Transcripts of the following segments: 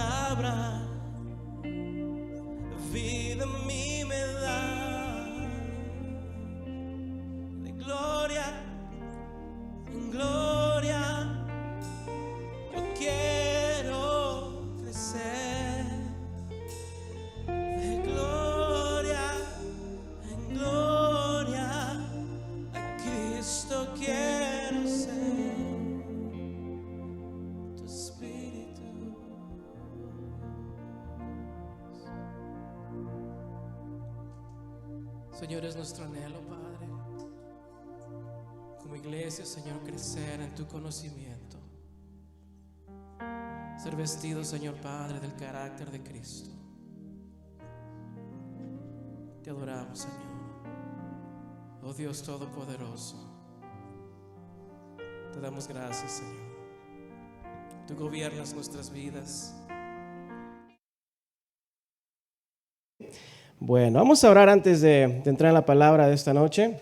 palabra vida a mí me da. De gloria en gloria yo quiero crecer. De gloria en gloria a Cristo quiero ser. Tu espíritu. Señor, es nuestro anhelo, Padre, como iglesia, Señor, crecer en tu conocimiento, ser vestido, Señor Padre, del carácter de Cristo. Te adoramos, Señor, oh Dios Todopoderoso. Te damos gracias, Señor. Tú gobiernas nuestras vidas. Bueno, vamos a orar antes de entrar en la palabra de esta noche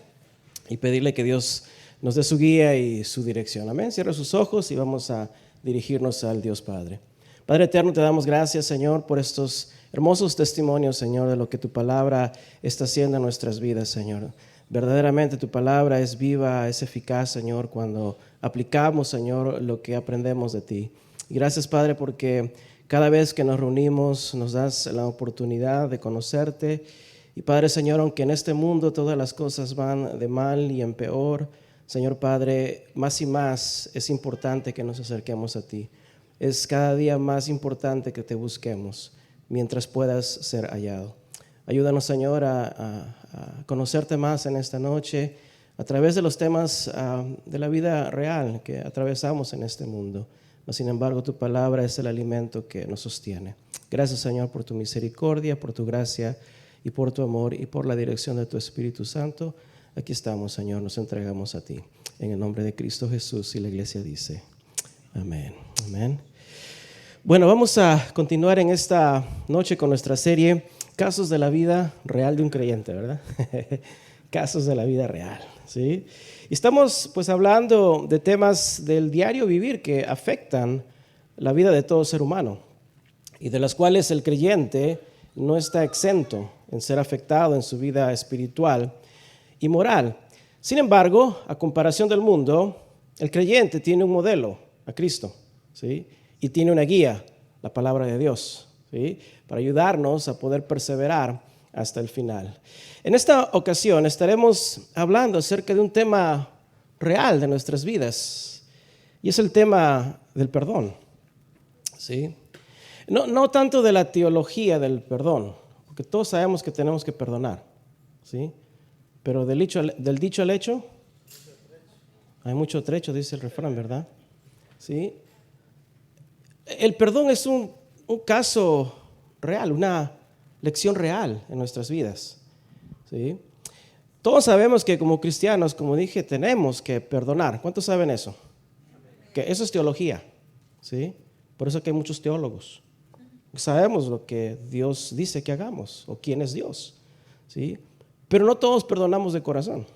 y pedirle que Dios nos dé su guía y su dirección. Amén. Cierra sus ojos y vamos a dirigirnos al Dios Padre. Padre eterno, te damos gracias, Señor, por estos hermosos testimonios, Señor, de lo que tu palabra está haciendo en nuestras vidas, Señor. Verdaderamente tu palabra es viva, es eficaz, Señor, cuando aplicamos, Señor, lo que aprendemos de ti. Y gracias, Padre, porque cada vez que nos reunimos nos das la oportunidad de conocerte. Y Padre, Señor, aunque en este mundo todas las cosas van de mal y en peor, Señor Padre, más y más es importante que nos acerquemos a ti. Es cada día más importante que te busquemos mientras puedas ser hallado. Ayúdanos, Señor, a conocerte más en esta noche a través de los temas de la vida real que atravesamos en este mundo. Sin embargo, tu palabra es el alimento que nos sostiene. Gracias, Señor, por tu misericordia, por tu gracia y por tu amor y por la dirección de tu Espíritu Santo. Aquí estamos, Señor, nos entregamos a ti. En el nombre de Cristo Jesús, y la iglesia dice, amén. Amén. Bueno, vamos a continuar en esta noche con nuestra serie Casos de la vida real de un creyente, ¿verdad? Casos de la vida real, ¿sí? Y estamos pues hablando de temas del diario vivir que afectan la vida de todo ser humano y de las cuales el creyente no está exento en ser afectado en su vida espiritual y moral. Sin embargo, a comparación del mundo, el creyente tiene un modelo, a Cristo, ¿sí? Y tiene una guía, la palabra de Dios, ¿sí? Para ayudarnos a poder perseverar hasta el final. En esta ocasión estaremos hablando acerca de un tema real de nuestras vidas y es el tema del perdón, ¿sí? No tanto de la teología del perdón, porque todos sabemos que tenemos que perdonar, ¿sí? Pero del dicho al hecho hay mucho trecho, dice el refrán, ¿verdad? ¿Sí? El perdón es un caso real, una lección real en nuestras vidas, ¿sí? Todos sabemos que como cristianos, como dije, tenemos que perdonar. ¿Cuántos saben eso? Que eso es teología, ¿sí? Por eso que hay muchos teólogos. Sabemos lo que Dios dice que hagamos o quién es Dios, ¿sí? Pero no todos perdonamos de corazón.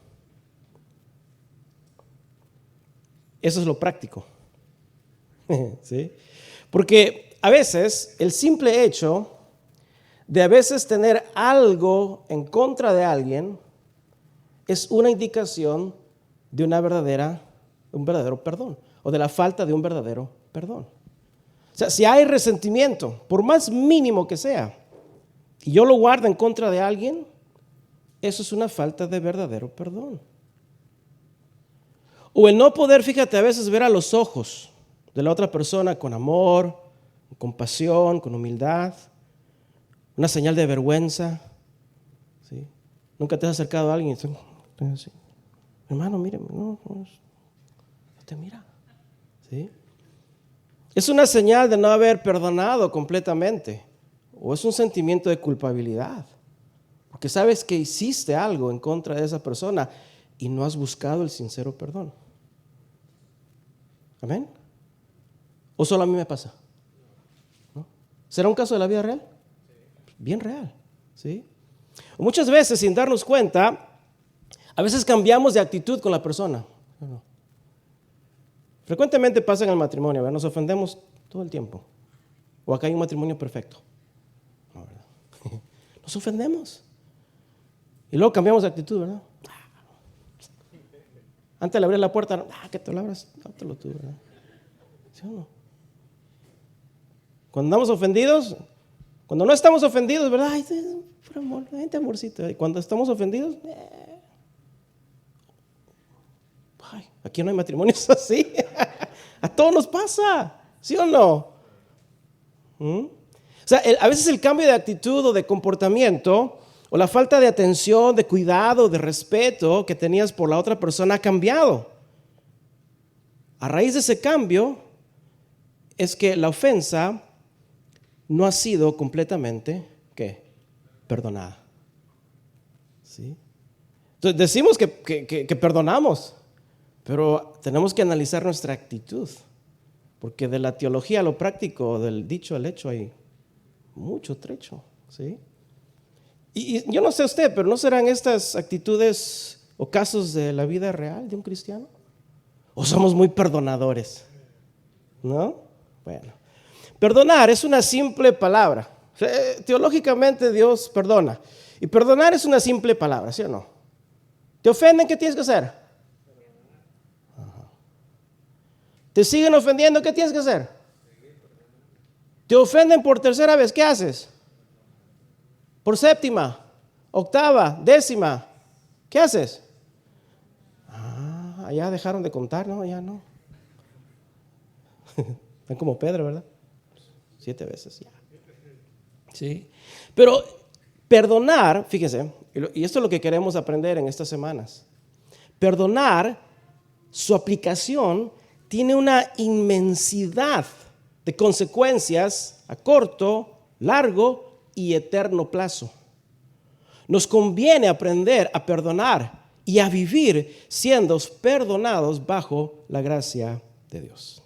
Eso es lo práctico, ¿sí? Porque a veces el simple hecho de a veces tener algo en contra de alguien es una indicación de un verdadero perdón o de la falta de un verdadero perdón. O sea, si hay resentimiento, por más mínimo que sea, y yo lo guardo en contra de alguien, eso es una falta de verdadero perdón. O el no poder, fíjate, a veces ver a los ojos de la otra persona con amor, con compasión, con humildad, una señal de vergüenza, ¿sí? Nunca te has acercado a alguien y tú, así, hermano, míreme, no te mira, ¿sí? Es una señal de no haber perdonado completamente, o es un sentimiento de culpabilidad, porque sabes que hiciste algo en contra de esa persona y no has buscado el sincero perdón. ¿Amén? ¿O solo a mí me pasa? ¿No? ¿Será un caso de la vida real? Bien real, ¿sí? Muchas veces, sin darnos cuenta, a veces cambiamos de actitud con la persona. Frecuentemente pasa en el matrimonio, ¿verdad? Nos ofendemos todo el tiempo. ¿O acá hay un matrimonio perfecto? No, ¿verdad? Nos ofendemos. Y luego cambiamos de actitud, ¿verdad? Antes de abrir la puerta, que te la abras, dátelo tú, ¿verdad? ¿Sí o no? Cuando andamos ofendidos, cuando no estamos ofendidos, ¿verdad? Ay, por amor, gente amorcito. Y cuando estamos ofendidos, ay, aquí no hay matrimonios así. A todos nos pasa, ¿sí o no? O sea, a veces el cambio de actitud o de comportamiento o la falta de atención, de cuidado, de respeto que tenías por la otra persona ha cambiado. A raíz de ese cambio es que la ofensa no ha sido completamente, ¿qué? Perdonada. ¿Sí? Entonces decimos que perdonamos, pero tenemos que analizar nuestra actitud, porque de la teología a lo práctico, del dicho al hecho hay mucho trecho, ¿sí? Y yo no sé usted, pero ¿no serán estas actitudes o casos de la vida real de un cristiano? ¿O somos muy perdonadores? ¿No? Bueno, perdonar es una simple palabra. O sea, teológicamente Dios perdona. Y perdonar es una simple palabra, ¿sí o no? ¿Te ofenden? ¿Qué tienes que hacer? Ajá. ¿Te siguen ofendiendo? ¿Qué tienes que hacer? ¿Te ofenden por tercera vez? ¿Qué haces? Por séptima, octava, décima, ¿qué haces? Ya dejaron de contar, ¿no? Ya no. Están como Pedro, ¿verdad? 7 veces ya. Sí. Pero perdonar, fíjese, y esto es lo que queremos aprender en estas semanas. Perdonar, su aplicación tiene una inmensidad de consecuencias a corto, largo y eterno plazo. Nos conviene aprender a perdonar y a vivir siendo perdonados bajo la gracia de Dios.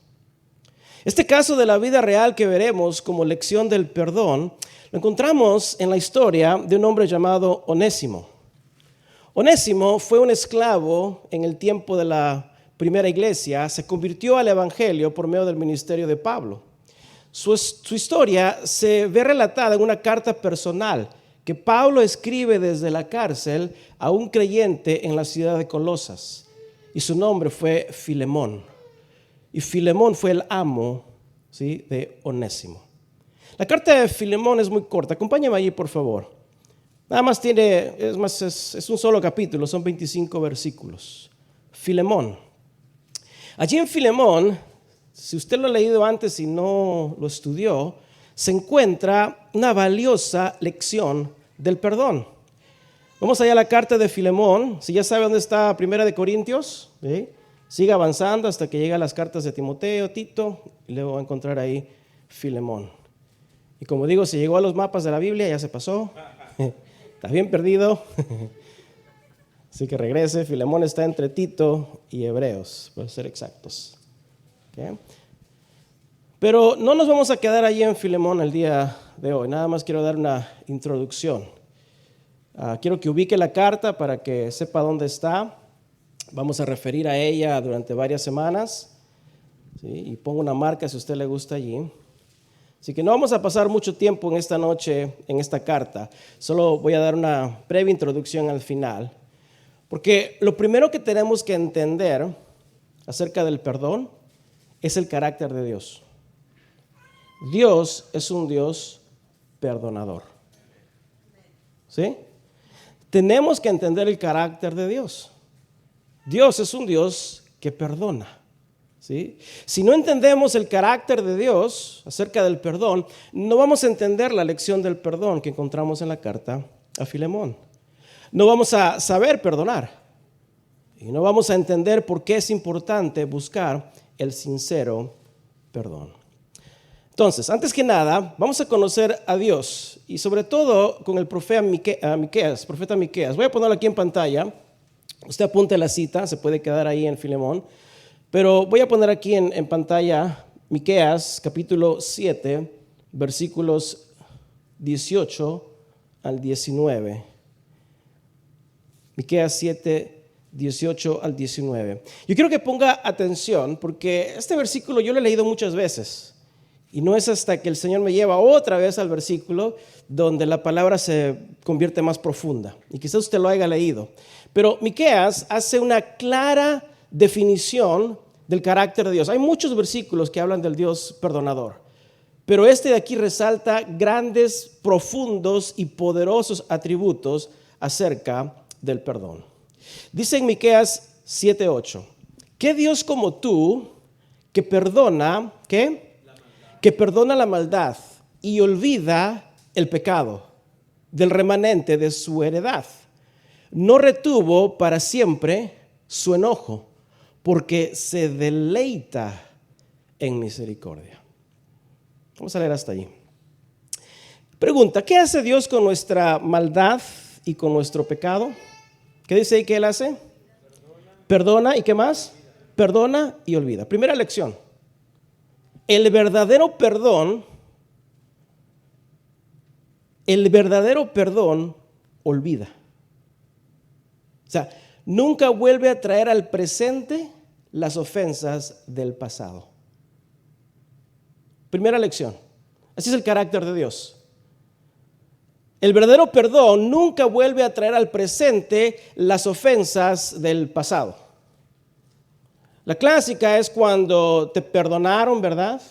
Este caso de la vida real que veremos como lección del perdón, lo encontramos en la historia de un hombre llamado Onésimo. Onésimo fue un esclavo en el tiempo de la primera iglesia, se convirtió al evangelio por medio del ministerio de Pablo. Su historia se ve relatada en una carta personal que Pablo escribe desde la cárcel a un creyente en la ciudad de Colosas. Y su nombre fue Filemón. Y Filemón fue el amo, ¿sí?, de Onésimo. La carta de Filemón es muy corta. Acompáñame allí, por favor. Nada más es un solo capítulo, son 25 versículos. Filemón. Allí en Filemón, si usted lo ha leído antes y no lo estudió, se encuentra una valiosa lección del perdón. Vamos allá a la carta de Filemón. Si ya sabe dónde está Primera de Corintios, ¿sí?, sigue avanzando hasta que llega a las cartas de Timoteo, Tito, y luego va a encontrar ahí Filemón. Y como digo, si llegó a los mapas de la Biblia, ya se pasó. Está bien perdido. Así que regrese. Filemón está entre Tito y Hebreos, para ser exactos. ¿Okay? Pero no nos vamos a quedar allí en Filemón el día de hoy. Nada más quiero dar una introducción. Quiero que ubique la carta para que sepa dónde está. Vamos a referir a ella durante varias semanas, ¿sí? Y pongo una marca si a usted le gusta allí. Así que no vamos a pasar mucho tiempo en esta noche en esta carta. Solo voy a dar una breve introducción al final. Porque lo primero que tenemos que entender acerca del perdón es el carácter de Dios. Dios es un Dios perdonador. ¿Sí? Tenemos que entender el carácter de Dios. Dios es un Dios que perdona. ¿Sí? Si no entendemos el carácter de Dios acerca del perdón, no vamos a entender la lección del perdón que encontramos en la carta a Filemón. No vamos a saber perdonar y no vamos a entender por qué es importante buscar el sincero perdón. Entonces, antes que nada, vamos a conocer a Dios y sobre todo con el profeta Miqueas. Voy a ponerlo aquí en pantalla. Usted apunte la cita, se puede quedar ahí en Filemón. Pero voy a poner aquí en pantalla Miqueas capítulo 7, versículos 18 al 19. Miqueas 7, 18 al 19. Yo quiero que ponga atención porque este versículo yo lo he leído muchas veces Y no es hasta que el Señor me lleva otra vez al versículo donde la palabra se convierte más profunda. Y quizás usted lo haya leído. Pero Miqueas hace una clara definición del carácter de Dios. Hay muchos versículos que hablan del Dios perdonador. Pero este de aquí resalta grandes, profundos y poderosos atributos acerca del perdón. Dice en Miqueas 7:8, ¿qué Dios como tú que perdona, qué? Que perdona la maldad y olvida el pecado del remanente de su heredad? No retuvo para siempre su enojo, porque se deleita en misericordia. Vamos a leer hasta allí. Pregunta, ¿qué hace Dios con nuestra maldad y con nuestro pecado? ¿Qué dice ahí que Él hace? Perdona, ¿y qué más? Perdona y olvida. Primera lección. El verdadero perdón olvida. O sea, nunca vuelve a traer al presente las ofensas del pasado. Primera lección. Así es el carácter de Dios. El verdadero perdón nunca vuelve a traer al presente las ofensas del pasado. La clásica es cuando te perdonaron, ¿verdad?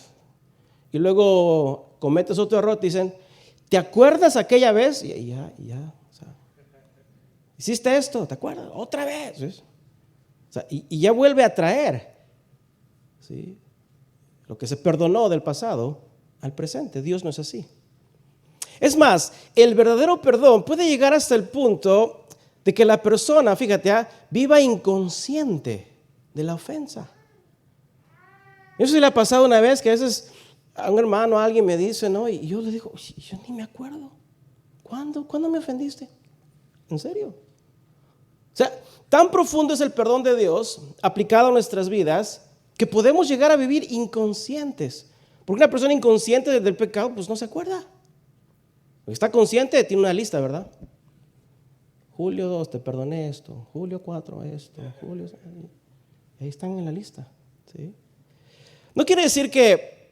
Y luego cometes otro error, te dicen, ¿te acuerdas aquella vez? Y ya, o sea, hiciste esto, ¿te acuerdas? Otra vez. ¿Sí? O sea, y ya vuelve a traer, ¿sí?, lo que se perdonó del pasado al presente. Dios no es así. Es más, el verdadero perdón puede llegar hasta el punto de que la persona, fíjate, viva inconsciente de la ofensa. Eso sí le ha pasado una vez que a veces a un hermano, a alguien me dice, ¿no? Y yo le digo, yo ni me acuerdo. ¿Cuándo me ofendiste? ¿En serio? O sea, tan profundo es el perdón de Dios aplicado a nuestras vidas que podemos llegar a vivir inconscientes. Porque una persona inconsciente del pecado, pues no se acuerda. Está consciente, tiene una lista, ¿verdad? Julio 2, te perdoné esto. Julio 4, esto. Julio, ahí están en la lista, ¿sí? No quiere decir que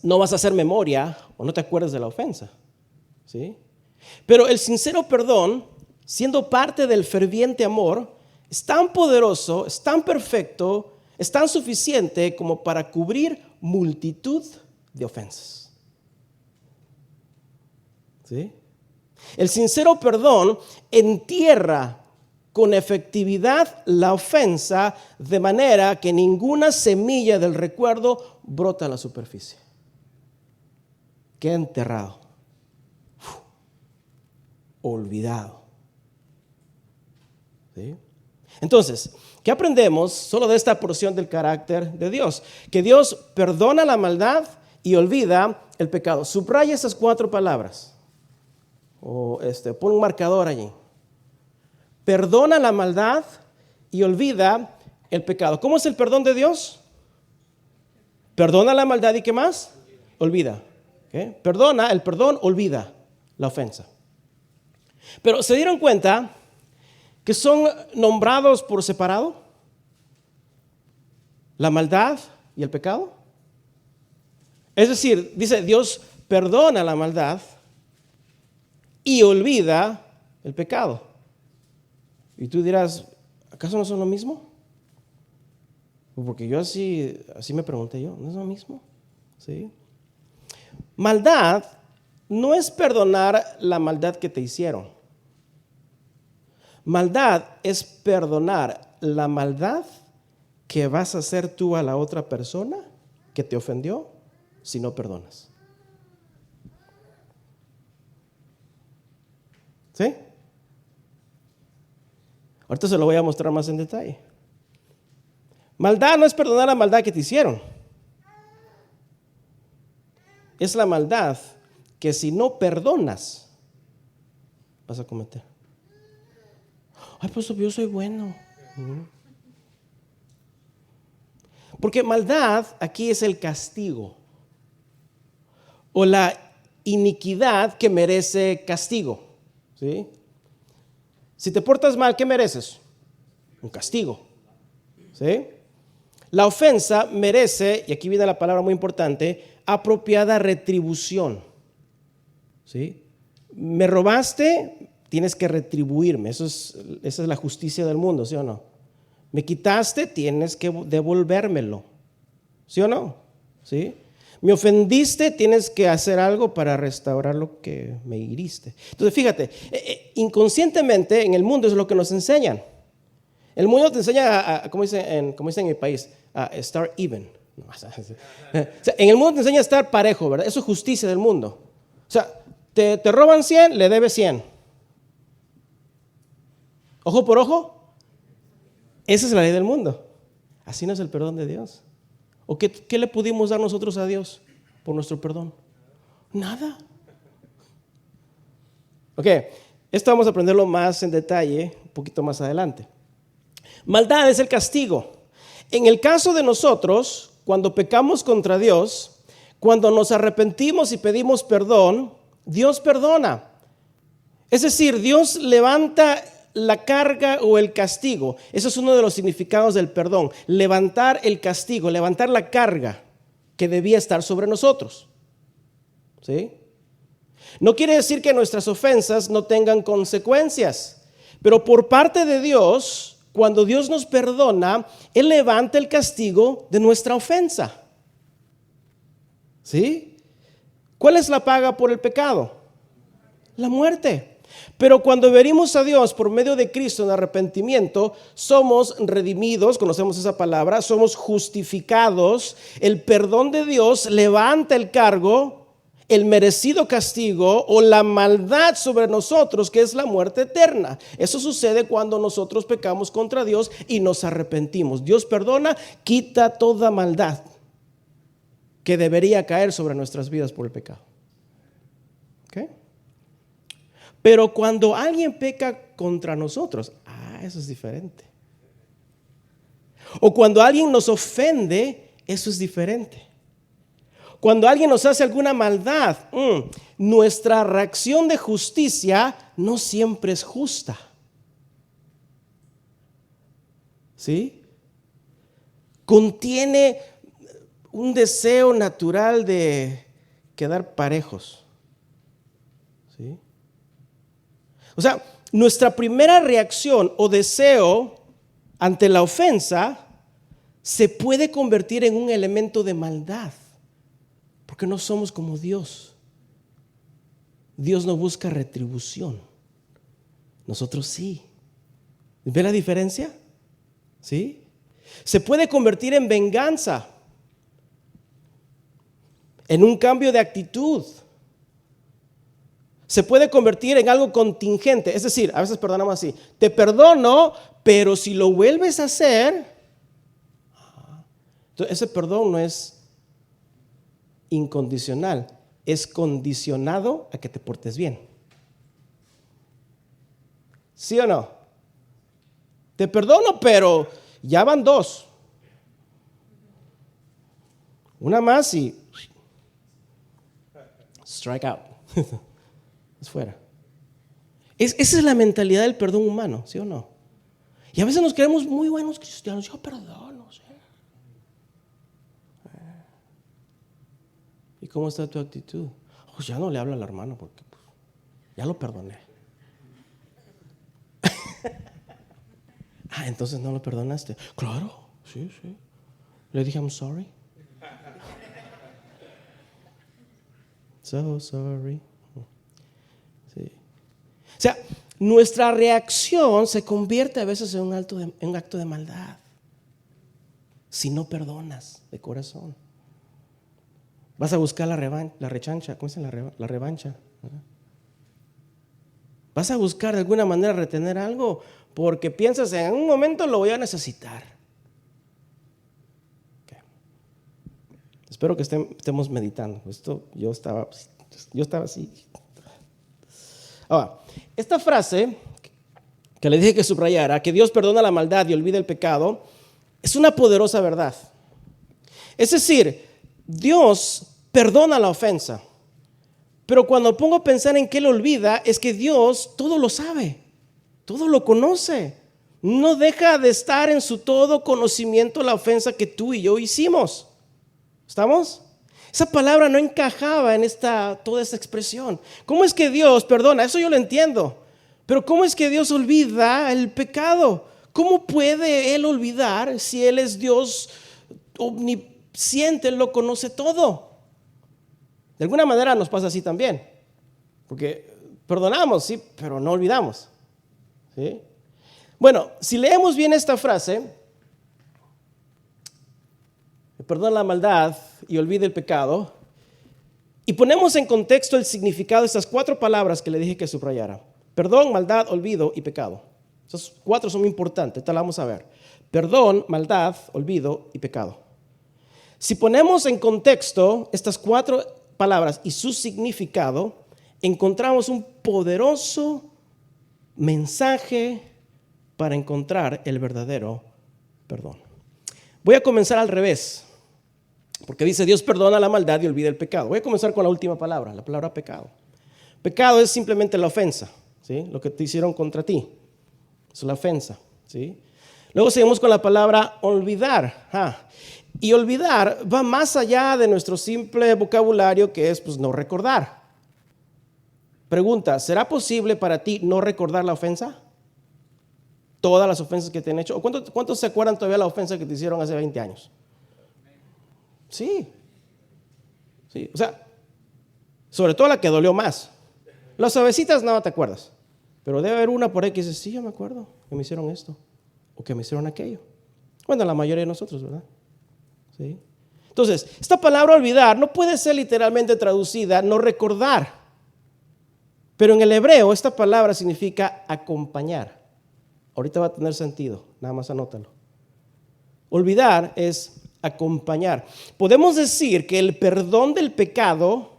no vas a hacer memoria o no te acuerdas de la ofensa, ¿sí? Pero el sincero perdón, siendo parte del ferviente amor, es tan poderoso, es tan perfecto, es tan suficiente como para cubrir multitud de ofensas, ¿sí? El sincero perdón entierra con efectividad la ofensa de manera que ninguna semilla del recuerdo brota a la superficie. Queda enterrado, olvidado, ¿sí? Entonces, ¿qué aprendemos solo de esta porción del carácter de Dios? Que Dios perdona la maldad y olvida el pecado. Subraya esas 4 palabras. O pon un marcador allí. Perdona la maldad y olvida el pecado. ¿Cómo es el perdón de Dios? Perdona la maldad y ¿qué más? Olvida. ¿Okay? El perdón olvida la ofensa. Pero ¿se dieron cuenta que son nombrados por separado? La maldad y el pecado. Es decir, dice Dios perdona la maldad y olvida el pecado. Y tú dirás, ¿acaso no son lo mismo? Porque yo así me pregunté yo, ¿no es lo mismo? ¿Sí? Maldad no es perdonar la maldad que te hicieron. Maldad es perdonar la maldad que vas a hacer tú a la otra persona que te ofendió si no perdonas. ¿Sí? Ahorita se lo voy a mostrar más en detalle. Maldad no es perdonar la maldad que te hicieron. Es la maldad que si no perdonas vas a cometer. Ay, pues yo soy bueno. Porque maldad aquí es el castigo o la iniquidad que merece castigo, ¿sí? Si te portas mal, ¿qué mereces? Un castigo, ¿sí? La ofensa merece, y aquí viene la palabra muy importante, apropiada retribución. ¿Sí? Me robaste, tienes que retribuirme. Esa es la justicia del mundo, ¿sí o no? Me quitaste, tienes que devolvérmelo. ¿Sí o no? ¿Sí? Me ofendiste, tienes que hacer algo para restaurar lo que me hiriste. Entonces, fíjate, inconscientemente en el mundo es lo que nos enseñan. El mundo te enseña, como dicen en mi país, a estar even. O sea, en el mundo te enseña a estar parejo, ¿verdad? Eso es justicia del mundo. O sea, te roban 100, le debes 100. Ojo por ojo. Esa es la ley del mundo. Así no es el perdón de Dios. ¿O qué le pudimos dar nosotros a Dios por nuestro perdón? Nada. Ok, esto vamos a aprenderlo más en detalle un poquito más adelante. Maldad es el castigo. En el caso de nosotros, cuando pecamos contra Dios, cuando nos arrepentimos y pedimos perdón, Dios perdona. Es decir, Dios levanta la carga o el castigo. Eso es uno de los significados del perdón. Levantar el castigo, levantar la carga que debía estar sobre nosotros. ¿Sí? No quiere decir que nuestras ofensas no tengan consecuencias, pero por parte de Dios, cuando Dios nos perdona, Él levanta el castigo de nuestra ofensa. ¿Sí? ¿Cuál es la paga por el pecado? La muerte. Pero cuando venimos a Dios por medio de Cristo en arrepentimiento, somos redimidos, conocemos esa palabra, somos justificados. El perdón de Dios levanta el cargo, el merecido castigo o la maldad sobre nosotros, que es la muerte eterna. Eso sucede cuando nosotros pecamos contra Dios y nos arrepentimos. Dios perdona, quita toda maldad que debería caer sobre nuestras vidas por el pecado. ¿Ok? Pero cuando alguien peca contra nosotros, eso es diferente. O cuando alguien nos ofende, eso es diferente. Cuando alguien nos hace alguna maldad, nuestra reacción de justicia no siempre es justa. ¿Sí? Contiene un deseo natural de quedar parejos. ¿Sí? O sea, nuestra primera reacción o deseo ante la ofensa se puede convertir en un elemento de maldad, porque no somos como Dios. Dios no busca retribución, nosotros sí. ¿Ve la diferencia? ¿Sí? Se puede convertir en venganza, en un cambio de actitud. Se puede convertir en algo contingente, es decir, a veces perdonamos así: te perdono, pero si lo vuelves a hacer, entonces ese perdón no es incondicional, es condicionado a que te portes bien. ¿Sí o no? Te perdono, pero ya van 2. Una más y strike out. Es fuera. Esa es la mentalidad del perdón humano, ¿sí o no? Y a veces nos creemos muy buenos cristianos. Yo perdono, ¿sí? ¿Y cómo está tu actitud? Pues ya no le habla al hermano porque ya lo perdoné. Entonces no lo perdonaste. Claro, sí. Le dije I'm sorry. So sorry. Sí. O sea, nuestra reacción se convierte a veces en un acto de maldad si no perdonas de corazón. Vas a buscar la rechancha, ¿cómo se llama? La revancha. Vas a buscar de alguna manera retener algo porque piensas en un momento lo voy a necesitar. Okay. Espero que estemos meditando. Yo estaba así. Ahora, esta frase que le dije que subrayara, que Dios perdona la maldad y olvida el pecado, es una poderosa verdad. Es decir, Dios perdona la ofensa, pero cuando pongo a pensar en qué lo olvida, es que Dios todo lo sabe, todo lo conoce. No deja de estar en su todo conocimiento la ofensa que tú y yo hicimos. ¿Estamos? Esa palabra no encajaba en toda esta expresión. ¿Cómo es que Dios perdona? Eso yo lo entiendo. Pero ¿cómo es que Dios olvida el pecado? ¿Cómo puede Él olvidar si Él es Dios omnisciente, Él lo conoce todo? De alguna manera nos pasa así también. Porque perdonamos, sí, pero no olvidamos. ¿Sí? Bueno, si leemos bien esta frase, perdona la maldad y olvida el pecado, y ponemos en contexto el significado de estas 4 palabras que le dije que subrayara: perdón, maldad, olvido y pecado. Esas 4 son muy importantes, esta la vamos a ver. Perdón, maldad, olvido y pecado. Si ponemos en contexto estas 4 palabras y su significado, encontramos un poderoso mensaje para encontrar el verdadero perdón. Voy a comenzar al revés, porque dice Dios perdona la maldad y olvida el pecado. Voy a comenzar con la última palabra, la palabra pecado. Pecado es simplemente la ofensa, ¿sí? Lo que te hicieron contra ti, es la ofensa, ¿sí? Luego seguimos con la palabra olvidar. Y olvidar va más allá de nuestro simple vocabulario, que es pues no recordar. Pregunta: ¿será posible para ti no recordar la ofensa? Todas las ofensas que te han hecho. ¿O cuántos se acuerdan todavía de la ofensa que te hicieron hace 20 años? Sí. O sea, sobre todo la que dolió más. Las suavecitas no te acuerdas, pero debe haber una por ahí que dice: sí, yo me acuerdo que me hicieron esto o que me hicieron aquello. Bueno, la mayoría de nosotros, ¿verdad? Sí. Entonces, esta palabra olvidar no puede ser literalmente traducida no recordar, pero en el hebreo esta palabra significa acompañar. Ahorita va a tener sentido, nada más anótalo. Olvidar es acompañar. Podemos decir que el perdón del pecado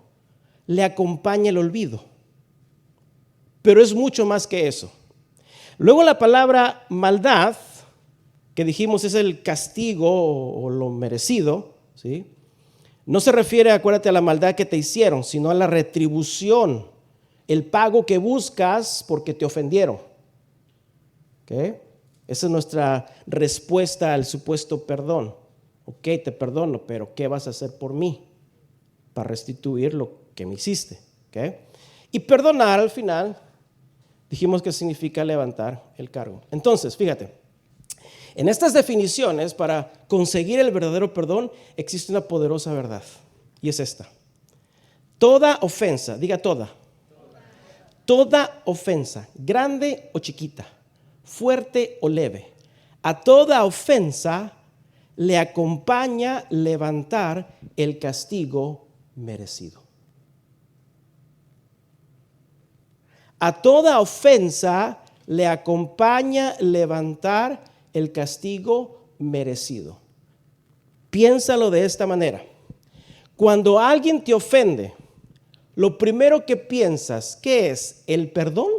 le acompaña el olvido, pero es mucho más que eso. Luego la palabra maldad, que dijimos es el castigo o lo merecido, ¿sí? No se refiere, acuérdate, a la maldad que te hicieron, sino a la retribución, el pago que buscas porque te ofendieron. ¿Okay? Esa es nuestra respuesta al supuesto perdón. Ok, te perdono, pero ¿qué vas a hacer por mí para restituir lo que me hiciste? ¿Okay? Y perdonar, al final dijimos que significa levantar el cargo. Entonces, fíjate, en estas definiciones, para conseguir el verdadero perdón, existe una poderosa verdad, y es esta: toda ofensa, diga toda ofensa, grande o chiquita, fuerte o leve, a toda ofensa le acompaña levantar el castigo merecido. A toda ofensa le acompaña levantar el castigo merecido. Piénsalo de esta manera: cuando alguien te ofende, lo primero que piensas, ¿qué es? ¿El perdón?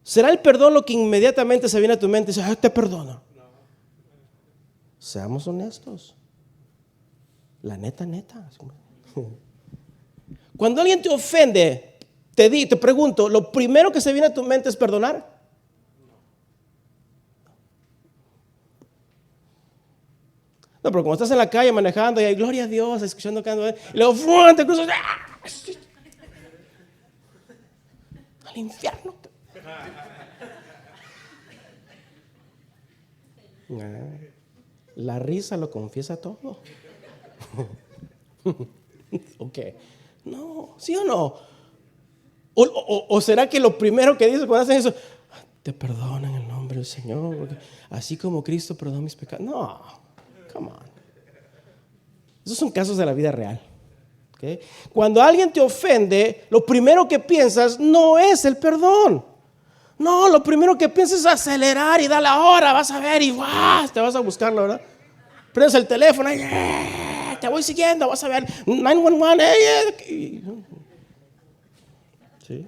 ¿Será el perdón lo que inmediatamente se viene a tu mente y dice: te perdono? No. Seamos honestos. La neta. Cuando alguien te ofende, te pregunto, ¿lo primero que se viene a tu mente es perdonar? No, pero como estás en la calle manejando y hay gloria a Dios, escuchando canto, y luego te cruzas al infierno. La risa lo confiesa todo. Ok. No, ¿sí o no? O será que lo primero que dices cuando hacen eso: te perdono en el nombre del Señor, porque así como Cristo perdonó mis pecados? No, come on. Esos son casos de la vida real. ¿Okay? Cuando alguien te ofende, lo primero que piensas no es el perdón. No, lo primero que piensas es acelerar y darle ahora, vas a ver, y ¡guau! Te vas a buscarlo, ¿verdad? Prendes el teléfono y te voy siguiendo, vas a ver 911. ¿Sí?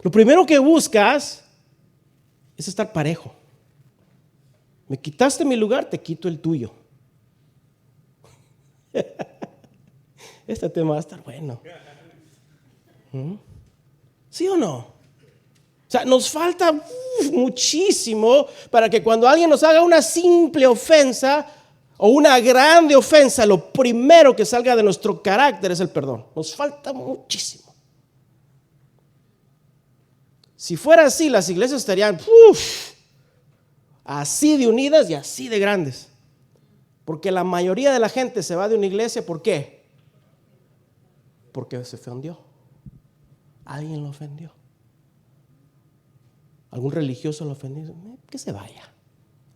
Lo primero que buscas es estar parejo. Me quitaste mi lugar, te quito el tuyo. Este tema va a estar bueno. ¿Sí o no? O sea, nos falta muchísimo para que cuando alguien nos haga una simple ofensa, o una grande ofensa, lo primero que salga de nuestro carácter es el perdón. Nos falta muchísimo. Si fuera así, las iglesias estarían así de unidas y así de grandes. Porque la mayoría de la gente se va de una iglesia, ¿por qué? Porque se ofendió. Alguien lo ofendió. Algún religioso lo ofendió. Que se vaya.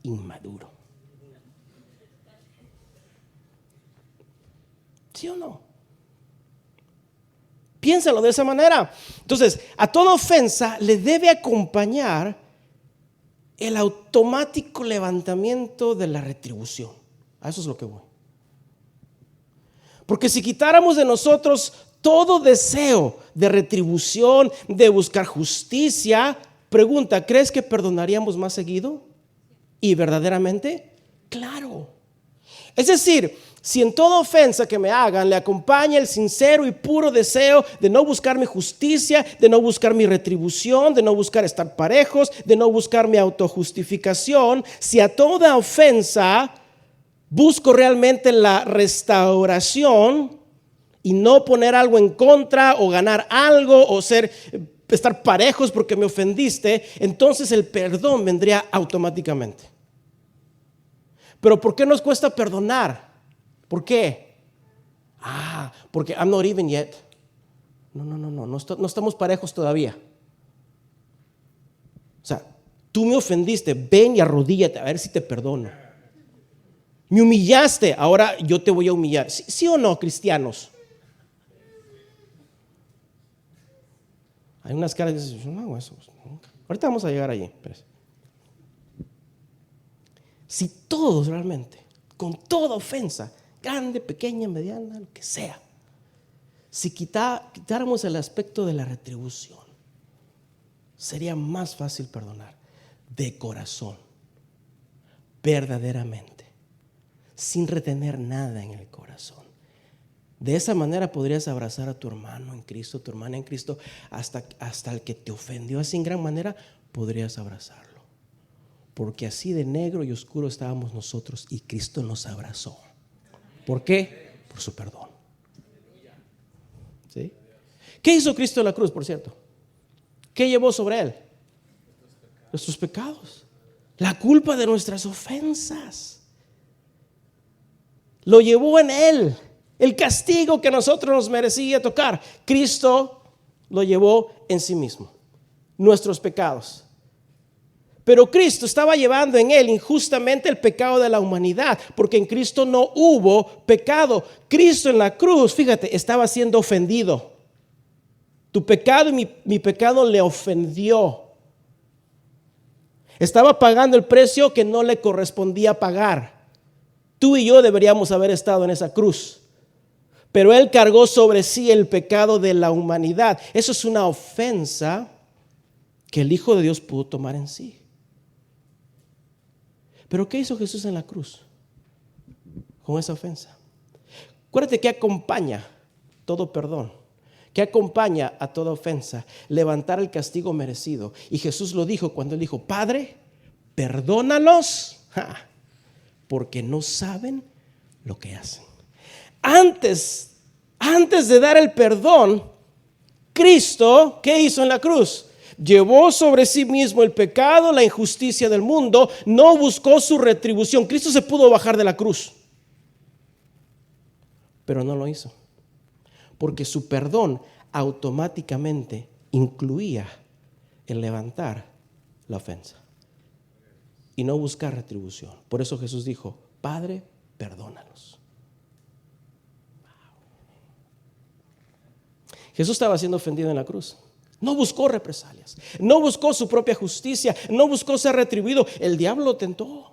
Inmaduro. ¿Sí o no? Piénsalo de esa manera. Entonces, a toda ofensa le debe acompañar el automático levantamiento de la retribución. A eso es lo que voy. Porque si quitáramos de nosotros todo deseo de retribución, de buscar justicia, pregunta, ¿crees que perdonaríamos más seguido? ¿Y verdaderamente? Claro. Es decir, si en toda ofensa que me hagan le acompaña el sincero y puro deseo de no buscar mi justicia, de no buscar mi retribución, de no buscar estar parejos, de no buscar mi autojustificación, si a toda ofensa busco realmente la restauración y no poner algo en contra o ganar algo o estar parejos porque me ofendiste, entonces el perdón vendría automáticamente. Pero ¿por qué nos cuesta perdonar? ¿Por qué? Porque I'm not even yet. No estamos parejos todavía. O sea, tú me ofendiste, ven y arrodíllate a ver si te perdono. Me humillaste, ahora yo te voy a humillar. ¿Sí o no, cristianos? Hay unas caras que dicen, no hago eso. Ahorita vamos a llegar allí. Si todos realmente, con toda ofensa, grande, pequeña, mediana, lo que sea, si quitáramos el aspecto de la retribución, sería más fácil perdonar de corazón, verdaderamente, sin retener nada en el corazón. De esa manera podrías abrazar a tu hermano en Cristo, tu hermana en Cristo, hasta el que te ofendió así en gran manera, podrías abrazarlo. Porque así de negro y oscuro estábamos nosotros y Cristo nos abrazó. ¿Por qué? Por su perdón. ¿Sí? ¿Qué hizo Cristo en la cruz, por cierto? ¿Qué llevó sobre él? Nuestros pecados. La culpa de nuestras ofensas. Lo llevó en él. El castigo que nosotros nos merecía tocar, Cristo lo llevó en sí mismo. Nuestros pecados. Pero Cristo estaba llevando en él injustamente el pecado de la humanidad, porque en Cristo no hubo pecado. Cristo en la cruz, fíjate, estaba siendo ofendido. Tu pecado y mi pecado le ofendió. Estaba pagando el precio que no le correspondía pagar. Tú y yo deberíamos haber estado en esa cruz. Pero él cargó sobre sí el pecado de la humanidad. Eso es una ofensa que el Hijo de Dios pudo tomar en sí. Pero ¿qué hizo Jesús en la cruz con esa ofensa? Acuérdate que acompaña todo perdón, que acompaña a toda ofensa, levantar el castigo merecido. Y Jesús lo dijo cuando él dijo, Padre, perdónalos, porque no saben lo que hacen. Antes de dar el perdón, Cristo, ¿qué hizo en la cruz? Llevó sobre sí mismo el pecado, la injusticia del mundo, no buscó su retribución. Cristo se pudo bajar de la cruz, pero no lo hizo, porque su perdón automáticamente incluía el levantar la ofensa y no buscar retribución. Por eso Jesús dijo, Padre, perdónalos. Jesús estaba siendo ofendido en la cruz. No buscó represalias, no buscó su propia justicia, no buscó ser retribuido. El diablo lo tentó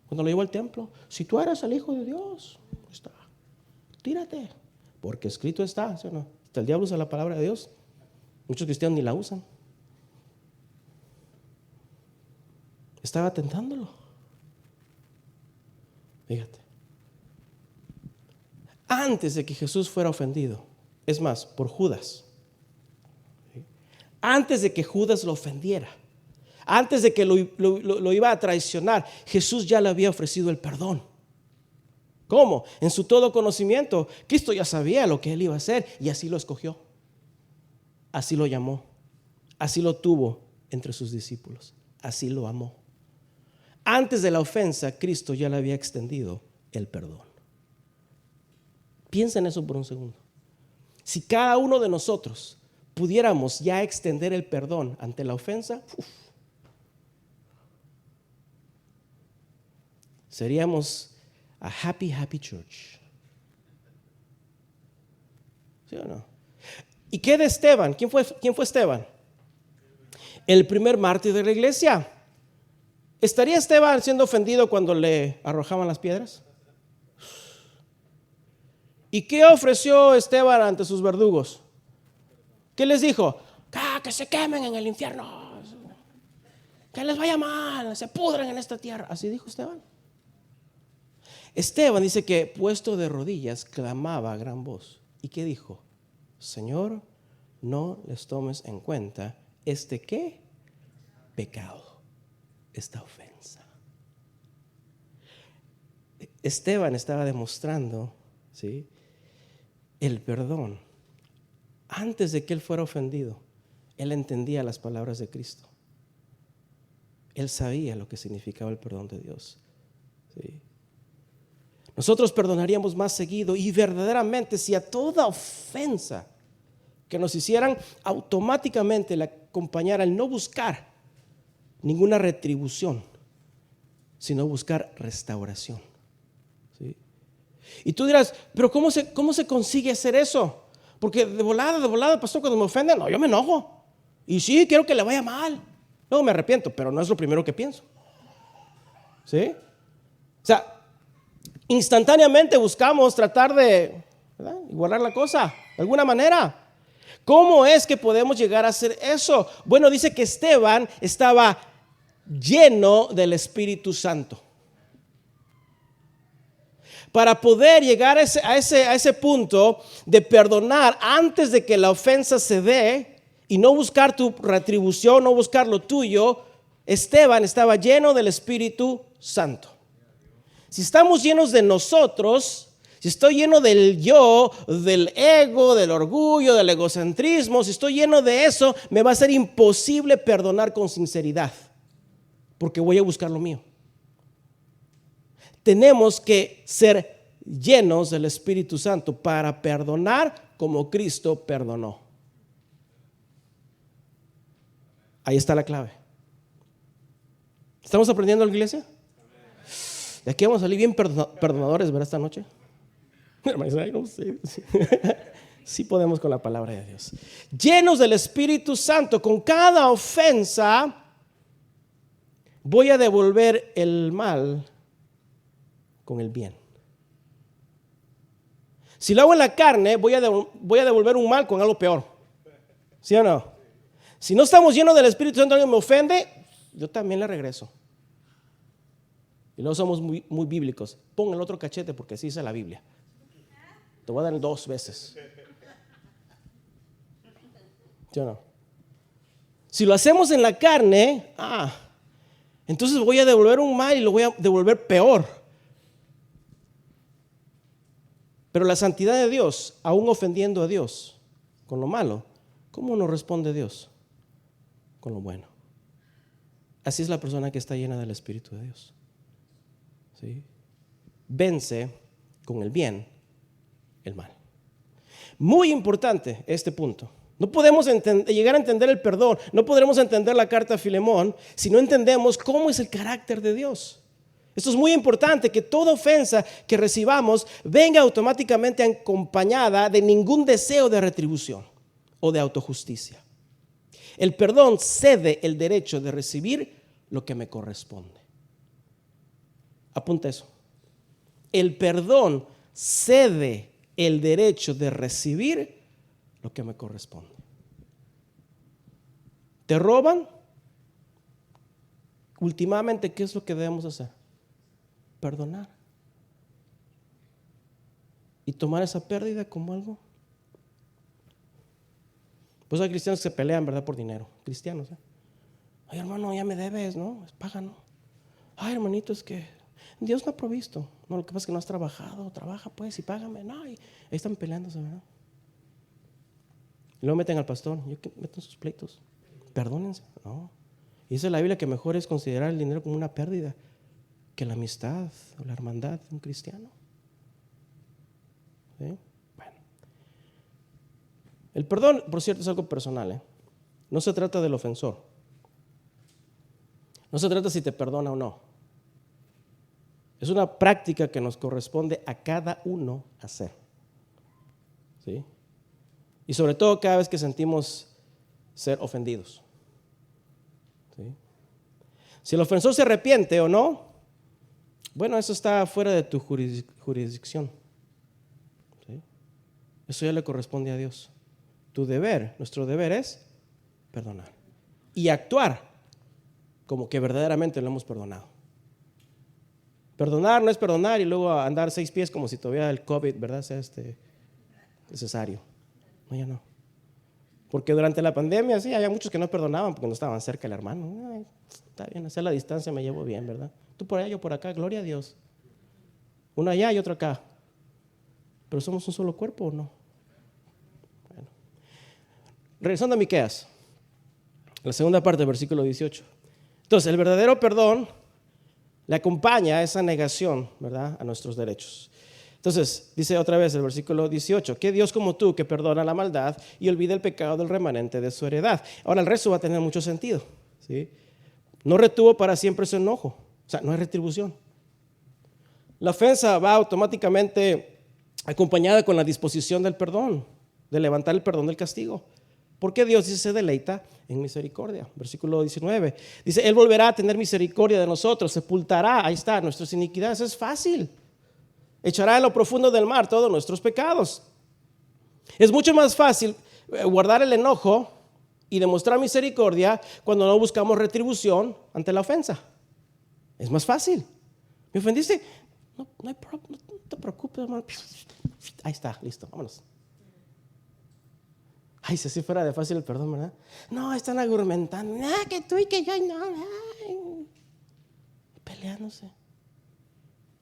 cuando lo llevó al templo. Si tú eres el Hijo de Dios, tírate, porque escrito está, ¿sí o no? Hasta el diablo usa la palabra de Dios. Muchos cristianos ni la usan. Estaba tentándolo. Fíjate. Antes de que Jesús fuera ofendido, es más, por Judas. Antes de que Judas lo ofendiera, antes de que lo iba a traicionar, Jesús ya le había ofrecido el perdón. ¿Cómo? En su todo conocimiento. Cristo ya sabía lo que él iba a hacer y así lo escogió. Así lo llamó. Así lo tuvo entre sus discípulos. Así lo amó. Antes de la ofensa, Cristo ya le había extendido el perdón. Piensa en eso por un segundo. Si cada uno de nosotros pudiéramos ya extender el perdón ante la ofensa, seríamos a happy, happy church. ¿Sí o no? ¿Y qué de Esteban? ¿Quién fue Esteban? El primer mártir de la iglesia. ¿Estaría Esteban siendo ofendido cuando le arrojaban las piedras? ¿Y qué ofreció Esteban ante sus verdugos? ¿Qué les dijo? Que se quemen en el infierno, que les vaya mal, se pudren en esta tierra. Así dijo Esteban. Esteban dice que puesto de rodillas clamaba a gran voz. ¿Y qué dijo? Señor, no les tomes en cuenta ¿qué? Pecado, esta ofensa. Esteban estaba demostrando, ¿sí?, el perdón. Antes de que él fuera ofendido, él entendía las palabras de Cristo. Él sabía lo que significaba el perdón de Dios, ¿sí? Nosotros perdonaríamos más seguido y verdaderamente si a toda ofensa que nos hicieran automáticamente le acompañara el no buscar ninguna retribución, sino buscar restauración, ¿sí? Y tú dirás, pero ¿cómo se consigue hacer eso? Porque de volada, pastor, cuando me ofenden, no, yo me enojo. Y sí, quiero que le vaya mal. Luego me arrepiento, pero no es lo primero que pienso, ¿sí? O sea, instantáneamente buscamos tratar de, ¿verdad?, igualar la cosa de alguna manera. ¿Cómo es que podemos llegar a hacer eso? Bueno, dice que Esteban estaba lleno del Espíritu Santo. Para poder llegar a ese punto de perdonar antes de que la ofensa se dé y no buscar tu retribución, no buscar lo tuyo, Esteban estaba lleno del Espíritu Santo. Si estamos llenos de nosotros, si estoy lleno del yo, del ego, del orgullo, del egocentrismo, si estoy lleno de eso, me va a ser imposible perdonar con sinceridad, porque voy a buscar lo mío. Tenemos que ser llenos del Espíritu Santo para perdonar como Cristo perdonó. Ahí está la clave. ¿Estamos aprendiendo en la iglesia? De aquí vamos a salir bien perdonadores, ¿verdad? Esta noche. No sé. Sí podemos con la palabra de Dios. Llenos del Espíritu Santo, con cada ofensa voy a devolver el mal con el bien. Si lo hago en la carne, voy a devolver un mal con algo peor. ¿Sí o no? Si no estamos llenos del Espíritu Santo, alguien me ofende, yo también le regreso. Y luego somos muy, muy bíblicos. Pon el otro cachete porque así dice la Biblia. Te voy a dar 2 veces. ¿Sí o no? Si lo hacemos en la carne, entonces voy a devolver un mal y lo voy a devolver peor. Pero la santidad de Dios, aún ofendiendo a Dios con lo malo, ¿cómo nos responde Dios? Con lo bueno. Así es la persona que está llena del Espíritu de Dios, ¿sí? Vence con el bien el mal. Muy importante este punto. No podemos llegar a entender el perdón, no podremos entender la carta a Filemón si no entendemos cómo es el carácter de Dios. Esto es muy importante, que toda ofensa que recibamos venga automáticamente acompañada de ningún deseo de retribución o de autojusticia. El perdón cede el derecho de recibir lo que me corresponde. Apunta eso. El perdón cede el derecho de recibir lo que me corresponde. ¿Te roban? Últimamente, ¿qué es lo que debemos hacer? Perdonar. Y tomar esa pérdida como algo. Pues hay cristianos que se pelean, ¿verdad?, por dinero. Cristianos, Ay, hermano, ya me debes, ¿no? Paga, ¿no? Ay, hermanito, es que Dios me ha provisto. No, lo que pasa es que no has trabajado. Trabaja pues y págame. No, y ahí están peleándose, ¿verdad? Y luego meten al pastor. Meten sus pleitos. Perdónense. No. Y dice la Biblia que mejor es considerar el dinero como una pérdida que la amistad o la hermandad de un cristiano. ¿Sí? Bueno. El perdón, por cierto, es algo personal, ¿eh? No se trata del ofensor. No se trata si te perdona o no. Es una práctica que nos corresponde a cada uno hacer. ¿Sí? Y sobre todo cada vez que sentimos ser ofendidos. ¿Sí? Si el ofensor se arrepiente o no, bueno, eso está fuera de tu jurisdicción. ¿Sí? Eso ya le corresponde a Dios. Tu deber, nuestro deber es perdonar y actuar como que verdaderamente lo hemos perdonado. Perdonar no es perdonar y luego andar 6 pies como si todavía el COVID, ¿verdad?, sea necesario. No, ya no. Porque durante la pandemia, sí, había muchos que no perdonaban porque no estaban cerca del hermano. Ay, está bien, hacer la distancia me llevo bien, ¿verdad? Tú por allá, yo por acá, gloria a Dios. Uno allá y otro acá. Pero somos un solo cuerpo, ¿o no? Bueno. Regresando a Miqueas, la segunda parte del versículo 18. Entonces, el verdadero perdón le acompaña a esa negación, ¿verdad?, a nuestros derechos. Entonces, dice otra vez el versículo 18, ¿qué Dios como tú que perdona la maldad y olvida el pecado del remanente de su heredad? Ahora el resto va a tener mucho sentido, ¿sí? No retuvo para siempre su enojo, o sea, no hay retribución. La ofensa va automáticamente acompañada con la disposición del perdón, de levantar el perdón del castigo. Porque Dios dice, se deleita en misericordia. Versículo 19. Dice, Él volverá a tener misericordia de nosotros, sepultará, ahí está, nuestras iniquidades. Es fácil. Echará en lo profundo del mar todos nuestros pecados. Es mucho más fácil guardar el enojo y demostrar misericordia cuando no buscamos retribución ante la ofensa. Es más fácil. ¿Me ofendiste? No te preocupes, hermano. Ahí está, listo, vámonos. Ay, si así fuera de fácil el perdón, ¿verdad? No, están argumentando. Que tú y que yo, no. Ay. Peleándose.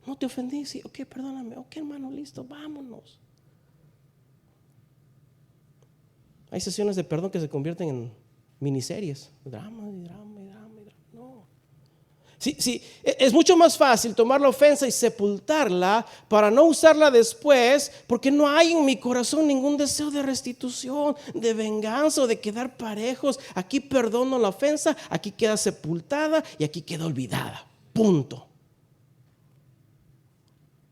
No te ofendí, sí, ok, perdóname. Ok, hermano, listo, vámonos. Hay sesiones de perdón que se convierten en miniseries. Drama. No. Sí, es mucho más fácil tomar la ofensa y sepultarla para no usarla después, porque no hay en mi corazón ningún deseo de restitución, de venganza o de quedar parejos. Aquí perdono la ofensa, aquí queda sepultada y aquí queda olvidada. Punto.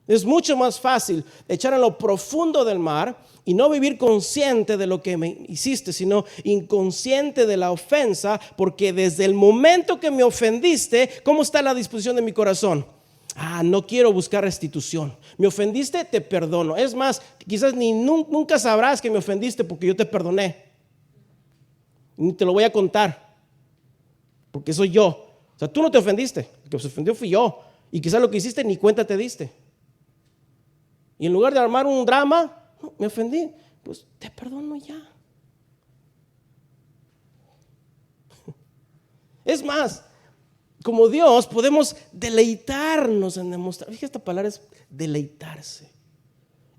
Es mucho más fácil echar en lo profundo del mar y no vivir consciente de lo que me hiciste, sino inconsciente de la ofensa, porque desde el momento que me ofendiste, ¿cómo está la disposición de mi corazón? No quiero buscar restitución. Me ofendiste, te perdono. Es más, quizás nunca sabrás que me ofendiste porque yo te perdoné. Ni te lo voy a contar, porque soy yo. O sea, tú no te ofendiste, el que se ofendió fui yo. Y quizás lo que hiciste ni cuenta te diste. Y en lugar de armar un drama, no, me ofendí, pues te perdono ya. Es más, como Dios podemos deleitarnos en demostrar. Fíjate, esta palabra es deleitarse,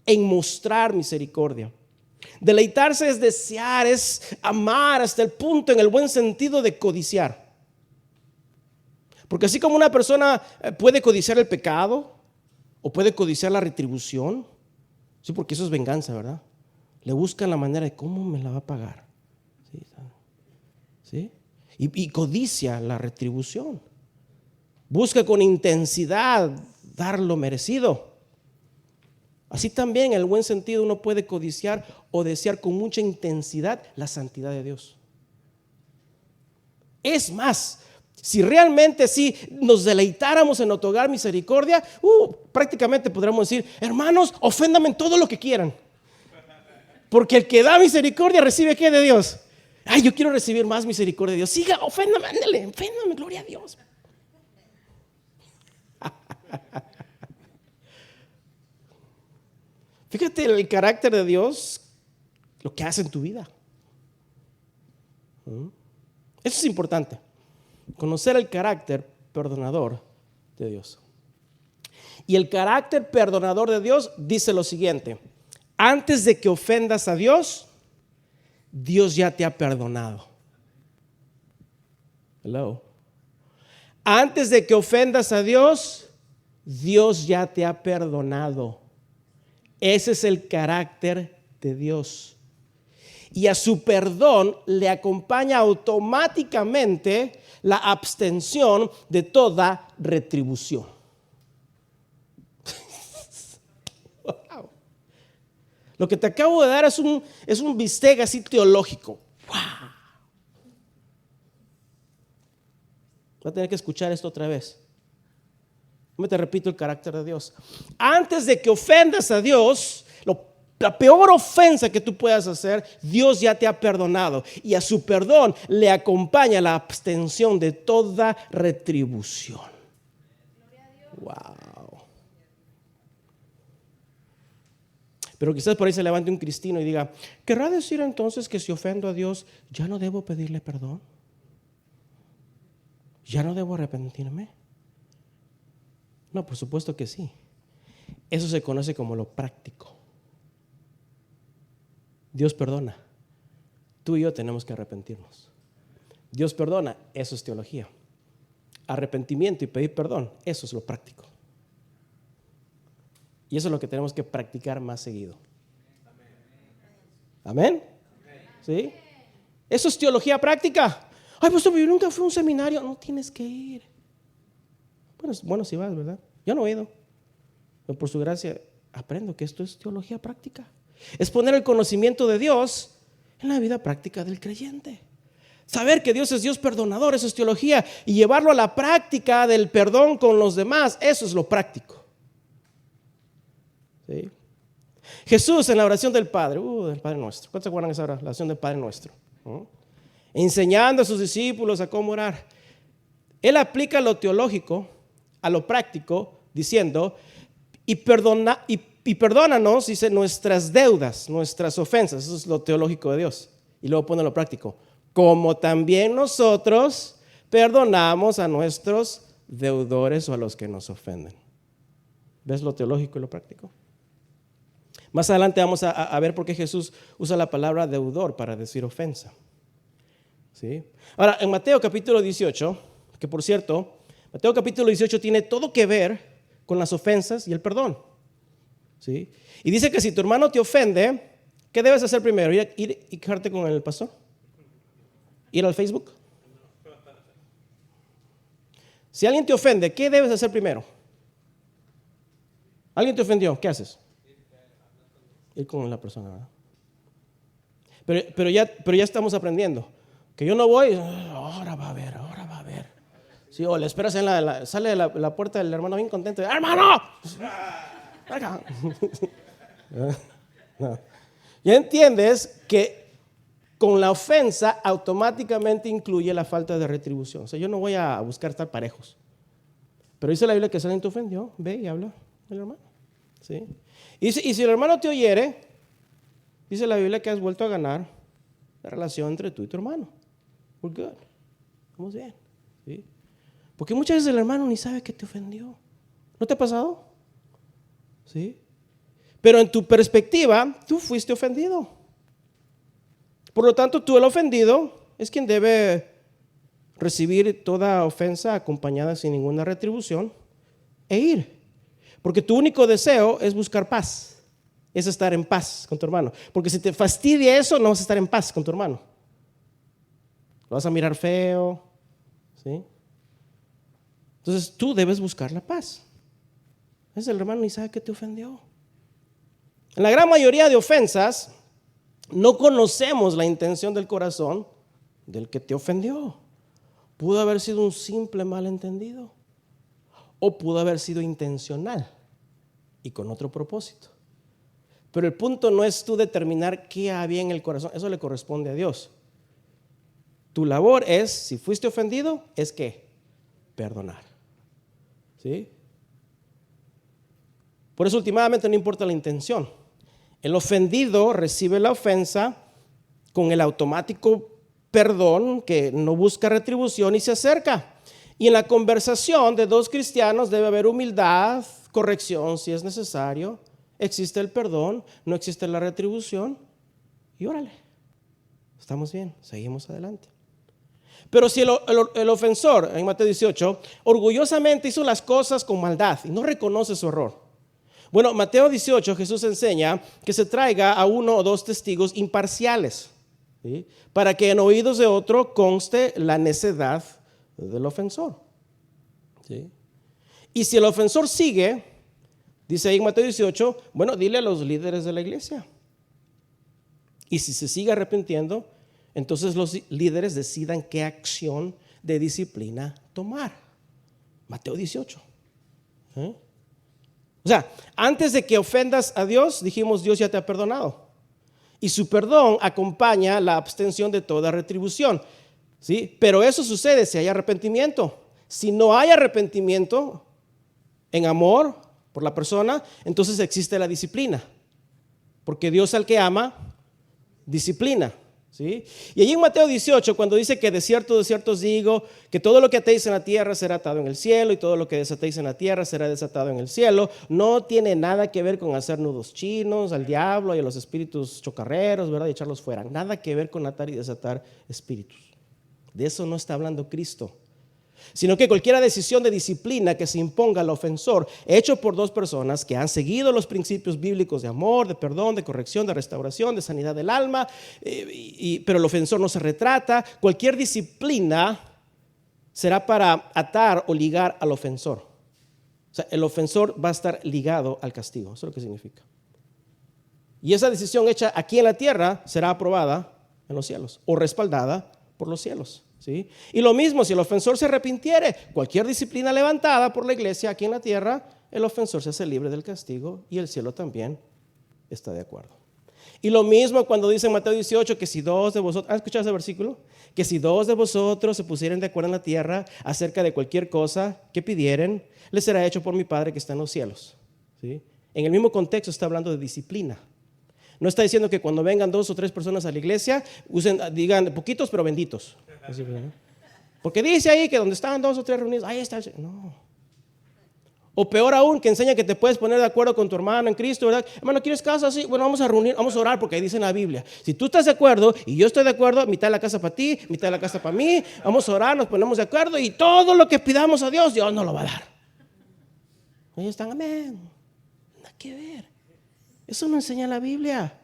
en mostrar misericordia. Deleitarse es desear, es amar hasta el punto, en el buen sentido, de codiciar. Porque así como una persona puede codiciar el pecado o puede codiciar la retribución, sí, porque eso es venganza, ¿verdad? Le busca la manera de cómo me la va a pagar. ¿Sí? Y codicia la retribución. Busca con intensidad dar lo merecido. Así también, en el buen sentido, uno puede codiciar o desear con mucha intensidad la santidad de Dios. Es más, si realmente sí nos deleitáramos en otorgar misericordia, prácticamente podríamos decir, hermanos, oféndame en todo lo que quieran. Porque el que da misericordia recibe ¿qué de Dios? Ay, yo quiero recibir más misericordia de Dios. Siga, oféndame, ándale, oféndame, gloria a Dios. Fíjate el carácter de Dios, lo que hace en tu vida. Eso es importante. Conocer el carácter perdonador de Dios. Y el carácter perdonador de Dios dice lo siguiente: antes de que ofendas a Dios, Dios ya te ha perdonado. Hello. Antes de que ofendas a Dios, Dios ya te ha perdonado. Ese es el carácter de Dios. Y a su perdón le acompaña automáticamente la abstención de toda retribución. Wow. Lo que te acabo de dar es un bistec así teológico. Wow. Voy a tener que escuchar esto otra vez. Me te repito el carácter de Dios. Antes de que ofendas a Dios, la peor ofensa que tú puedas hacer, Dios ya te ha perdonado. Y a su perdón le acompaña la abstención de toda retribución. Wow. Pero quizás por ahí se levante un cristiano y diga: ¿querrá decir entonces que si ofendo a Dios, ya no debo pedirle perdón? ¿Ya no debo arrepentirme? No, por supuesto que sí. Eso se conoce como lo práctico. Dios perdona. Tú y yo tenemos que arrepentirnos. Dios perdona, eso es teología. Arrepentimiento y pedir perdón, eso es lo práctico. Y eso es lo que tenemos que practicar más seguido. ¿Amén? ¿Sí? Eso es teología práctica. Ay, pues yo nunca fui a un seminario. No tienes que ir. Bueno, si vas, ¿verdad? Yo no he ido. Pero por su gracia aprendo que esto es teología práctica. Es poner el conocimiento de Dios en la vida práctica del creyente. Saber que Dios es Dios perdonador, eso es teología. Y llevarlo a la práctica del perdón con los demás, eso es lo práctico. ¿Sí? Jesús en la oración del Padre, del Padre Nuestro. ¿Cuántos se acuerdan de esa oración del Padre Nuestro? Enseñando a sus discípulos a cómo orar. Él aplica lo teológico a lo práctico, diciendo: y perdónanos, dice, nuestras deudas, nuestras ofensas. Eso es lo teológico de Dios. Y luego pone lo práctico: como también nosotros perdonamos a nuestros deudores o a los que nos ofenden. ¿Ves lo teológico y lo práctico? Más adelante vamos a ver por qué Jesús usa la palabra deudor para decir ofensa. ¿Sí? Ahora, en Mateo capítulo 18, que por cierto, Mateo capítulo 18 tiene todo que ver con las ofensas y el perdón. ¿Sí? Y dice que si tu hermano te ofende, ¿qué debes hacer primero? ¿Ir y quejarte con el pastor? ¿Ir al Facebook? Si alguien te ofende, ¿qué debes hacer primero? ¿Alguien te ofendió? ¿Qué haces? Ir con la persona, ¿verdad? Pero ya estamos aprendiendo. Que yo no voy, ahora va a ver. Sí, o le esperas sale de la puerta del hermano bien contento. ¡Hermano! No. Ya entiendes que con la ofensa automáticamente incluye la falta de retribución. O sea, yo no voy a buscar estar parejos. Pero dice la Biblia que si alguien te ofendió, ve y habla el hermano. ¿Sí? Y si el hermano te oyere, dice la Biblia que has vuelto a ganar la relación entre tú y tu hermano. We're good. Vamos bien. ¿Sí? Porque muchas veces el hermano ni sabe que te ofendió. ¿No te ha pasado? ¿Sí? Pero en tu perspectiva, tú fuiste ofendido. Por lo tanto, tú, el ofendido, es quien debe recibir toda ofensa acompañada sin ninguna retribución e ir. Porque tu único deseo es buscar paz. Es estar en paz con tu hermano. Porque si te fastidia eso, no vas a estar en paz con tu hermano. Lo vas a mirar feo. ¿Sí? Entonces tú debes buscar la paz. Es el hermano ni sabe que te ofendió. En la gran mayoría de ofensas no conocemos la intención del corazón del que te ofendió. Pudo haber sido un simple malentendido o pudo haber sido intencional y con otro propósito. Pero el punto no es tú determinar qué había en el corazón. Eso le corresponde a Dios. Tu labor es, si fuiste ofendido, es ¿qué? Perdonar. ¿Sí? Por eso últimamente no importa la intención. El ofendido recibe la ofensa con el automático perdón que no busca retribución y se acerca. Y en la conversación de dos cristianos debe haber humildad, corrección si es necesario, existe el perdón, no existe la retribución y órale, estamos bien, seguimos adelante. Pero si el ofensor, en Mateo 18, orgullosamente hizo las cosas con maldad y no reconoce su error. Bueno, Mateo 18 Jesús enseña que se traiga a uno o dos testigos imparciales, ¿sí? Para que en oídos de otro conste la necedad del ofensor, ¿sí? Y si el ofensor sigue, dice ahí en Mateo 18, bueno, dile a los líderes de la iglesia. Y si se sigue arrepintiendo, entonces los líderes decidan qué acción de disciplina tomar. Mateo 18. ¿Eh? O sea, antes de que ofendas a Dios, dijimos, Dios ya te ha perdonado. Y su perdón acompaña la abstención de toda retribución, ¿sí? Pero eso sucede si hay arrepentimiento. Si no hay arrepentimiento en amor por la persona, entonces existe la disciplina. Porque Dios al que ama, disciplina, ¿sí? Y allí en Mateo 18, cuando dice que de cierto os digo, que todo lo que atéis en la tierra será atado en el cielo y todo lo que desatéis en la tierra será desatado en el cielo, no tiene nada que ver con hacer nudos chinos al diablo y a los espíritus chocarreros, ¿verdad? Y echarlos fuera. Nada que ver con atar y desatar espíritus. De eso no está hablando Cristo. Sino que cualquier decisión de disciplina que se imponga al ofensor, hecho por dos personas que han seguido los principios bíblicos de amor, de perdón, de corrección, de restauración, de sanidad del alma, pero el ofensor no se retrata, cualquier disciplina será para atar o ligar al ofensor. O sea, el ofensor va a estar ligado al castigo, eso es lo que significa. Y esa decisión hecha aquí en la tierra será aprobada en los cielos o respaldada por los cielos. ¿Sí? Y lo mismo, si el ofensor se arrepintiere, cualquier disciplina levantada por la iglesia aquí en la tierra, el ofensor se hace libre del castigo y el cielo también está de acuerdo. Y lo mismo cuando dice en Mateo 18 que si dos de vosotros, ¿han escuchado ese versículo? Que si dos de vosotros se pusieren de acuerdo en la tierra acerca de cualquier cosa que pidieren, les será hecho por mi Padre que está en los cielos. ¿Sí? En el mismo contexto está hablando de disciplina. No está diciendo que cuando vengan dos o tres personas a la iglesia, digan poquitos pero benditos. Así, ¿no? Porque dice ahí que donde estaban dos o tres reunidos, ahí está el Señor. No. O peor aún, que enseña que te puedes poner de acuerdo con tu hermano en Cristo, ¿verdad? Hermano, ¿quieres casa? Sí, bueno, vamos a reunir, vamos a orar porque ahí dice en la Biblia. Si tú estás de acuerdo y yo estoy de acuerdo, mitad de la casa para ti, mitad de la casa para mí, vamos a orar, nos ponemos de acuerdo y todo lo que pidamos a Dios, Dios nos lo va a dar. Ellos están, amén. Nada que ver. Eso no enseña la Biblia.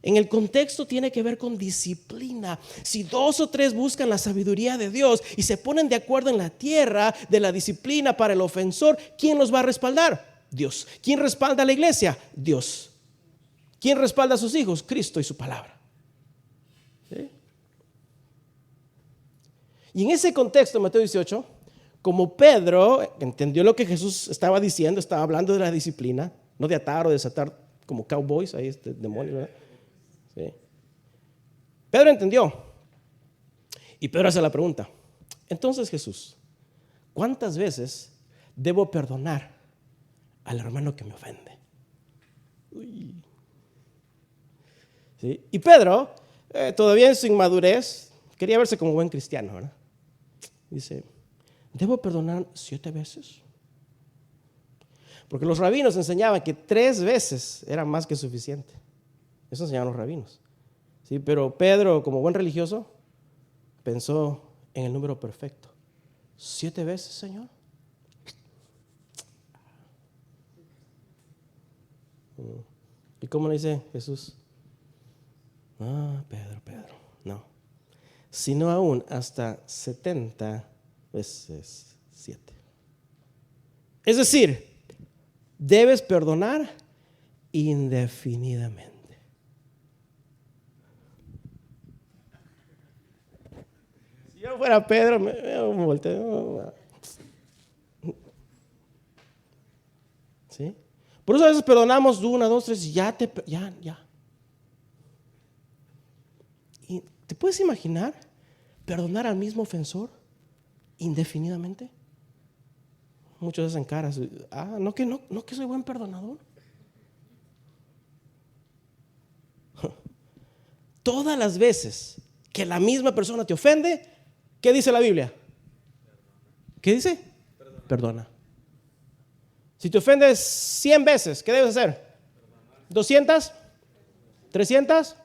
En el contexto tiene que ver con disciplina. Si dos o tres buscan la sabiduría de Dios y se ponen de acuerdo en la tierra de la disciplina para el ofensor, ¿quién los va a respaldar? Dios. ¿Quién respalda a la iglesia? Dios. ¿Quién respalda a sus hijos? Cristo y su palabra. ¿Sí? Y en ese contexto, Mateo 18, como Pedro entendió lo que Jesús estaba diciendo, estaba hablando de la disciplina, no de atar o desatar como cowboys, ahí este demonio, ¿verdad? Sí. Pedro entendió. Y Pedro hace la pregunta: entonces Jesús, ¿cuántas veces debo perdonar al hermano que me ofende? Uy. ¿Sí? Y Pedro, todavía en su inmadurez, quería verse como buen cristiano, ¿verdad? Dice: ¿debo perdonar 7 veces? Porque los rabinos enseñaban que 3 veces era más que suficiente. Eso enseñaban los rabinos. Sí, pero Pedro, como buen religioso, pensó en el número perfecto. 7 veces, Señor. ¿Y cómo le dice Jesús? Pedro, no. Sino aún hasta 70 veces 7. Es decir, debes perdonar indefinidamente. Si yo fuera Pedro, me volteo. ¿Sí? Por eso a veces perdonamos 1, 2, 3 y ya. ¿Y te puedes imaginar perdonar al mismo ofensor indefinidamente? Muchos hacen caras. No que soy buen perdonador. Todas las veces que la misma persona te ofende, ¿qué dice la Biblia? ¿Qué dice? Perdona. Si te ofendes 100 veces, ¿qué debes hacer? ¿200? ¿300?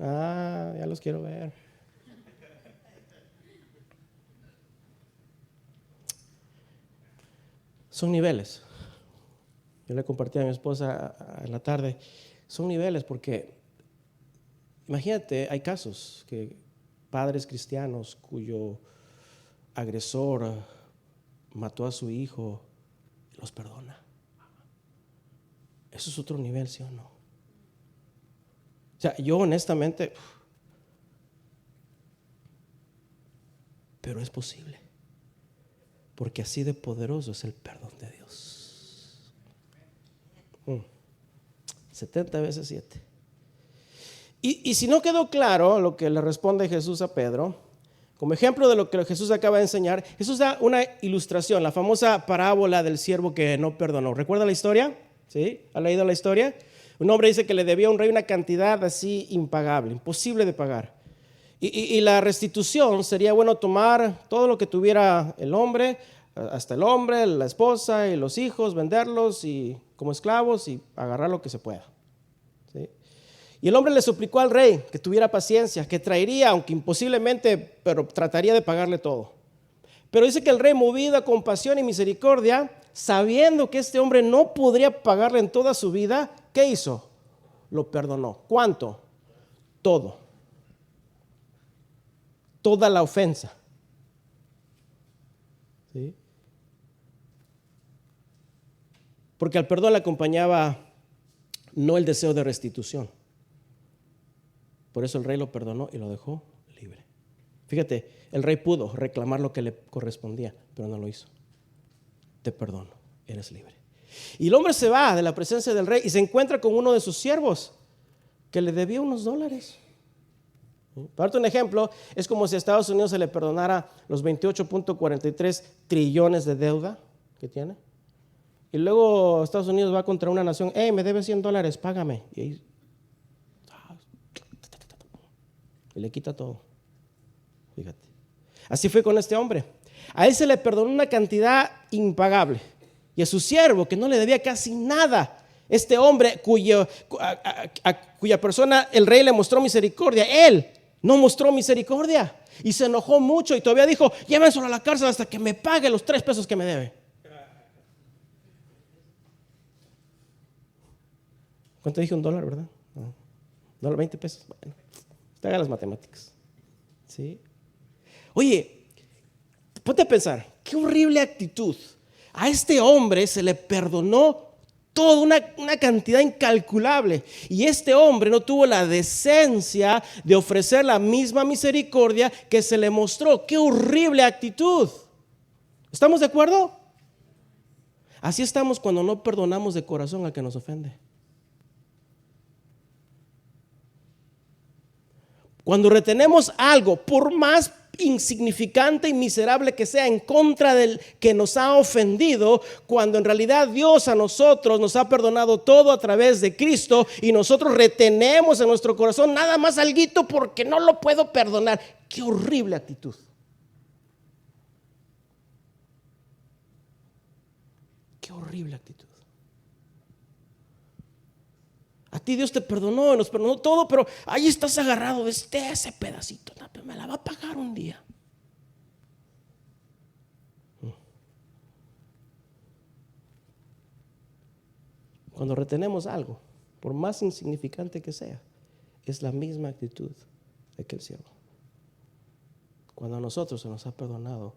Ah, ya los quiero ver. Son niveles. Yo le compartí a mi esposa en la tarde. Son niveles porque, imagínate, hay casos que padres cristianos cuyo agresor mató a su hijo, los perdona. Eso es otro nivel, ¿sí o no? O sea, yo honestamente, pero es posible, porque así de poderoso es el perdón de Dios. 70 veces 7. Y si no quedó claro lo que le responde Jesús a Pedro, como ejemplo de lo que Jesús acaba de enseñar, Jesús da una ilustración, la famosa parábola del siervo que no perdonó. ¿Recuerda la historia? ¿Sí? ¿Ha leído la historia? Un hombre dice que le debía a un rey una cantidad así impagable, imposible de pagar. Y la restitución sería, bueno, tomar todo lo que tuviera el hombre, hasta el hombre, la esposa y los hijos, venderlos y como esclavos y agarrar lo que se pueda. ¿Sí? Y el hombre le suplicó al rey que tuviera paciencia, que traería, aunque imposiblemente, pero trataría de pagarle todo. Pero dice que el rey, movido a compasión y misericordia, sabiendo que este hombre no podría pagarle en toda su vida, ¿qué hizo? Lo perdonó. ¿Cuánto? Todo. Toda la ofensa. ¿Sí? Porque al perdón le acompañaba no el deseo de restitución. Por eso el rey lo perdonó y lo dejó libre. Fíjate, el rey pudo reclamar lo que le correspondía, pero no lo hizo. Te perdono, eres libre. Y el hombre se va de la presencia del rey y se encuentra con uno de sus siervos que le debía unos dólares. Para darte un ejemplo, es como si a Estados Unidos se le perdonara los 28.43 trillones de deuda que tiene. Y luego Estados Unidos va contra una nación, me debes $100, págame. Y le quita todo. Fíjate. Así fue con este hombre. A él se le perdonó una cantidad impagable. Y a su siervo, que no le debía casi nada, este hombre cuya persona el rey le mostró misericordia, él no mostró misericordia. Y se enojó mucho y todavía dijo, llévenselo a la cárcel hasta que me pague los 3 pesos que me debe. ¿Cuánto dije? $1, ¿verdad? No, 20 pesos. Bueno, usted haga las matemáticas. ¿Sí? Oye, ponte a pensar, qué horrible actitud. A este hombre se le perdonó toda una cantidad incalculable. Y este hombre no tuvo la decencia de ofrecer la misma misericordia que se le mostró. Qué horrible actitud. ¿Estamos de acuerdo? Así estamos cuando no perdonamos de corazón al que nos ofende. Cuando retenemos algo, por más insignificante y miserable que sea, en contra del que nos ha ofendido, cuando en realidad Dios a nosotros nos ha perdonado todo a través de Cristo y nosotros retenemos en nuestro corazón nada más alguito porque no lo puedo perdonar. Qué horrible actitud. Qué horrible actitud. A ti Dios te perdonó y nos perdonó todo, pero ahí estás agarrado de ese pedacito. Me la va a pagar un día. Cuando retenemos algo, por más insignificante que sea, es la misma actitud de aquel siervo. Cuando a nosotros se nos ha perdonado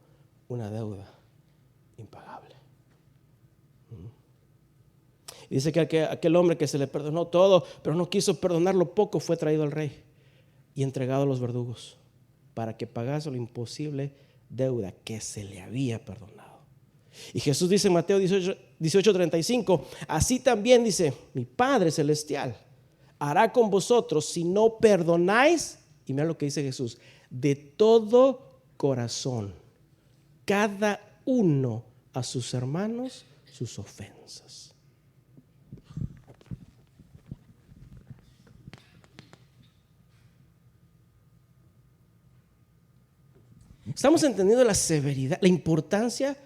una deuda impagable. Y dice que aquel hombre que se le perdonó todo, pero no quiso perdonar lo poco, fue traído al rey y entregado a los verdugos para que pagase la imposible deuda que se le había perdonado. Y Jesús dice en Mateo 18:35, así también dice, mi Padre Celestial hará con vosotros si no perdonáis, y mira lo que dice Jesús, de todo corazón, cada uno a sus hermanos sus ofensas. Estamos entendiendo la severidad, la importancia,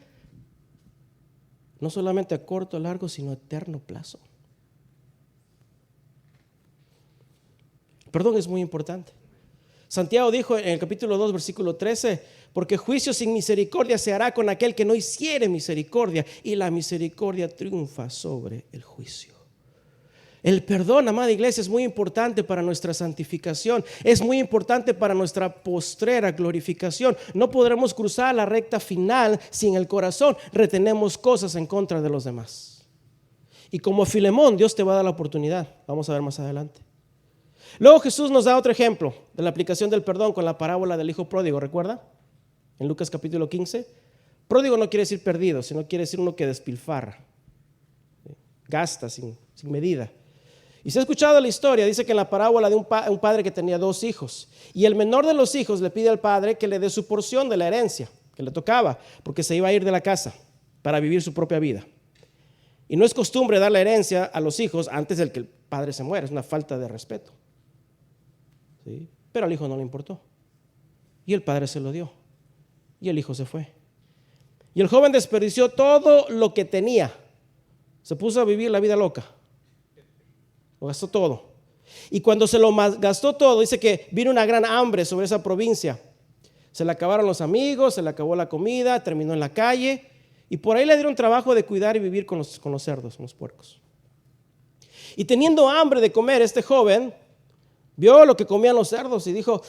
no solamente a corto, largo, sino a eterno plazo. Perdón es muy importante. Santiago dijo en el capítulo 2, versículo 13, porque juicio sin misericordia se hará con aquel que no hiciere misericordia, y la misericordia triunfa sobre el juicio. El perdón, amada iglesia, es muy importante para nuestra santificación, es muy importante para nuestra postrera glorificación. No podremos cruzar la recta final si en el corazón retenemos cosas en contra de los demás. Y como Filemón, Dios te va a dar la oportunidad. Vamos a ver más adelante. Luego Jesús nos da otro ejemplo de la aplicación del perdón con la parábola del hijo pródigo, ¿recuerda? En Lucas capítulo 15. Pródigo no quiere decir perdido, sino quiere decir uno que despilfarra, gasta sin medida. Y se ha escuchado la historia, dice que en la parábola de un padre que tenía 2 hijos, y el menor de los hijos le pide al padre que le dé su porción de la herencia que le tocaba, porque se iba a ir de la casa para vivir su propia vida. Y no es costumbre dar la herencia a los hijos antes de que el padre se muera, es una falta de respeto. ¿Sí? Pero al hijo no le importó, y el padre se lo dio, y el hijo se fue. Y el joven desperdició todo lo que tenía, se puso a vivir la vida loca. Lo gastó todo. Y cuando se lo gastó todo, dice que vino una gran hambre sobre esa provincia. Se le acabaron los amigos, se le acabó la comida, terminó en la calle. Y por ahí le dieron trabajo de cuidar y vivir con los cerdos, con los puercos. Y teniendo hambre de comer, este joven vio lo que comían los cerdos y dijo: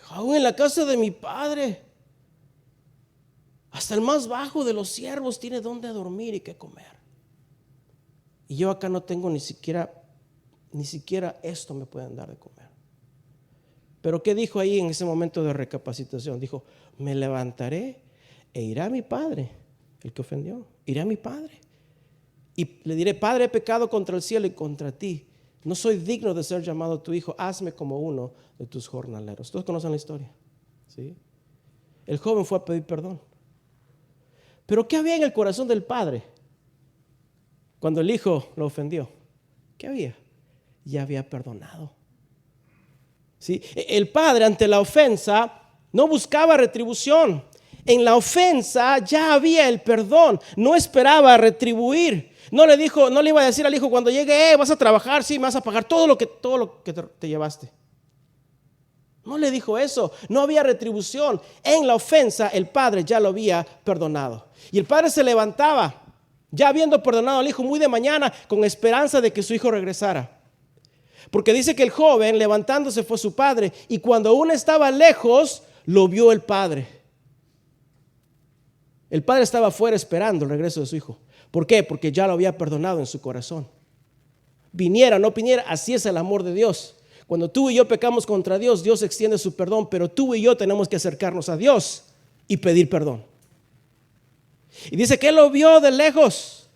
aún en la casa de mi padre, hasta el más bajo de los siervos tiene donde dormir y qué comer. Y yo acá no tengo ni siquiera esto me pueden dar de comer. Pero ¿qué dijo ahí en ese momento de recapacitación? Dijo: me levantaré e iré a mi padre, el que ofendió, iré a mi padre y le diré: Padre, he pecado contra el cielo y contra ti, no soy digno de ser llamado tu hijo, hazme como uno de tus jornaleros. Todos conocen la historia, ¿sí? El joven fue a pedir perdón. Pero ¿qué había en el corazón del padre cuando el hijo lo ofendió? ¿Qué había? Ya había perdonado. ¿Sí? El padre ante la ofensa no buscaba retribución. En la ofensa ya había el perdón. No esperaba retribuir. No le iba a decir al hijo cuando llegue: vas a trabajar, sí, me vas a pagar todo lo que te llevaste. No le dijo eso. No había retribución. En la ofensa el padre ya lo había perdonado. Y el padre se levantaba, ya habiendo perdonado al hijo, muy de mañana, con esperanza de que su hijo regresara. Porque dice que el joven, levantándose, fue su padre, y cuando aún estaba lejos, lo vio el padre. El padre estaba afuera esperando el regreso de su hijo. ¿Por qué? Porque ya lo había perdonado en su corazón. Viniera o no viniera, así es el amor de Dios. Cuando tú y yo pecamos contra Dios, Dios extiende su perdón, pero tú y yo tenemos que acercarnos a Dios y pedir perdón. Y dice que él lo vio de lejos.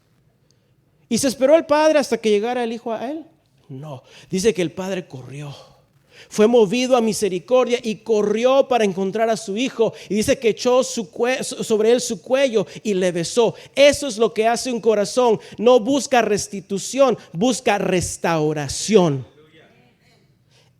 ¿Y se esperó el padre hasta que llegara el hijo a él? No, dice que el padre corrió. Fue movido a misericordia y corrió para encontrar a su hijo. Y dice que echó sobre él su cuello y le besó. Eso es lo que hace un corazón. No busca restitución, busca restauración.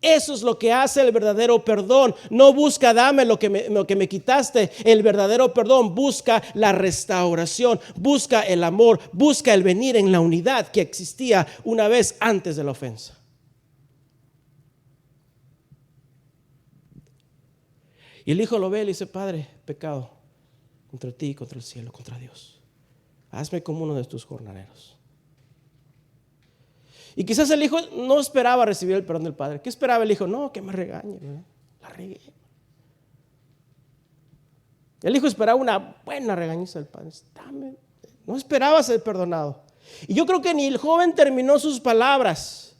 Eso es lo que hace el verdadero perdón. No busca: dame lo que me quitaste. El verdadero perdón busca la restauración, busca el amor, busca el venir en la unidad que existía una vez antes de la ofensa. Y el hijo lo ve y le dice: Padre, pecado contra ti, contra el cielo, contra Dios. Hazme como uno de tus jornaleros. Y quizás el hijo no esperaba recibir el perdón del padre. ¿Qué esperaba el hijo? No, que me regañe, la regué. El hijo esperaba una buena regañiza del padre. No esperaba ser perdonado. Y yo creo que ni el joven terminó sus palabras,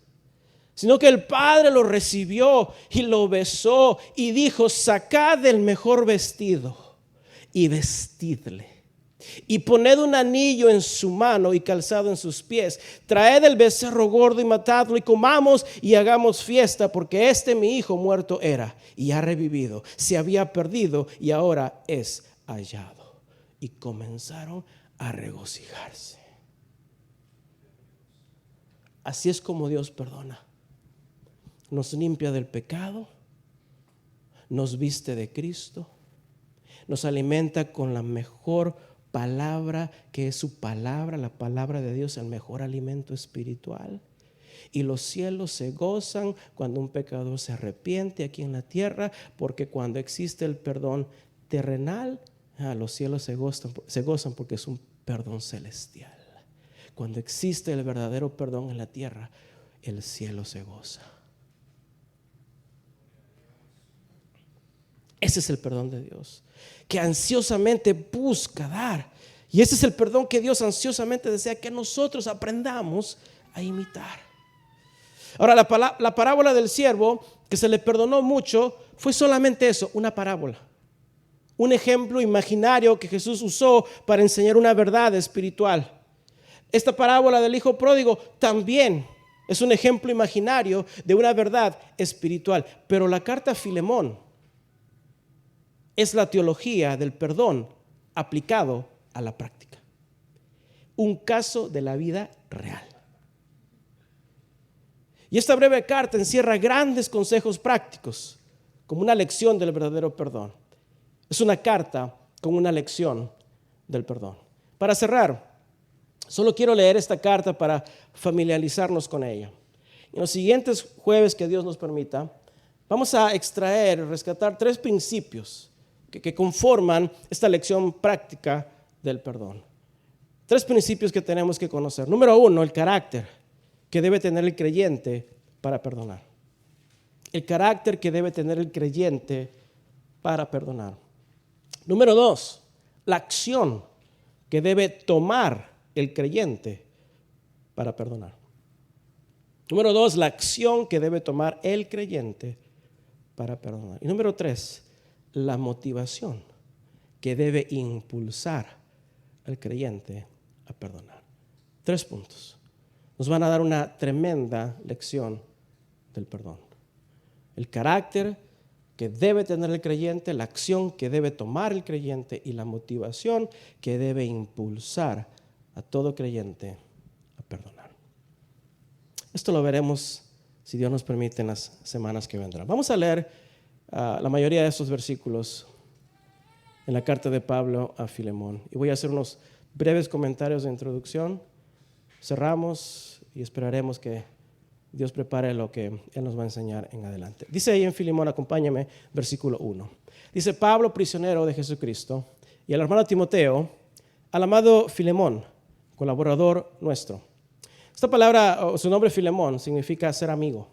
sino que el padre lo recibió y lo besó y dijo: sacad el mejor vestido y vestidle, y poned un anillo en su mano y calzado en sus pies. Traed el becerro gordo y matadlo, y comamos y hagamos fiesta, porque mi hijo muerto era y ha revivido, se había perdido y ahora es hallado. Y comenzaron a regocijarse. Así es como Dios perdona. Nos limpia del pecado, nos viste de Cristo, nos alimenta con la mejor palabra que es su palabra, la palabra de Dios, el mejor alimento espiritual. Y los cielos se gozan cuando un pecador se arrepiente aquí en la tierra, porque cuando existe el perdón terrenal, los cielos se gozan porque es un perdón celestial. Cuando existe el verdadero perdón en la tierra, el cielo se goza. Ese es el perdón de Dios, que ansiosamente busca dar. Y ese es el perdón que Dios ansiosamente desea que nosotros aprendamos a imitar. Ahora, la parábola del siervo que se le perdonó mucho fue solamente eso, una parábola. Un ejemplo imaginario que Jesús usó para enseñar una verdad espiritual. Esta parábola del hijo pródigo también es un ejemplo imaginario de una verdad espiritual. Pero la carta a Filemón es la teología del perdón aplicado a la práctica. Un caso de la vida real. Y esta breve carta encierra grandes consejos prácticos, como una lección del verdadero perdón. Es una carta con una lección del perdón. Para cerrar, solo quiero leer esta carta para familiarizarnos con ella. En los siguientes jueves que Dios nos permita, vamos a extraer, rescatar 3 principios que conforman esta lección práctica del perdón. 3 principios que tenemos que conocer. Número 1, el carácter que debe tener el creyente para perdonar. El carácter que debe tener el creyente para perdonar. Número 2, la acción que debe tomar el creyente para perdonar. Número 2, la acción que debe tomar el creyente para perdonar. Y número 3, la motivación que debe impulsar al creyente a perdonar. 3 puntos. Nos van a dar una tremenda lección del perdón. El carácter que debe tener el creyente, la acción que debe tomar el creyente y la motivación que debe impulsar a todo creyente a perdonar. Esto lo veremos, si Dios nos permite, en las semanas que vendrán. Vamos a leer la mayoría de estos versículos en la carta de Pablo a Filemón. Y voy a hacer unos breves comentarios de introducción. Cerramos y esperaremos que Dios prepare lo que Él nos va a enseñar en adelante. Dice ahí en Filemón, acompáñame, versículo 1. Dice: Pablo, prisionero de Jesucristo, y al hermano Timoteo, al amado Filemón, colaborador nuestro. Esta palabra, o su nombre Filemón, significa ser amigo.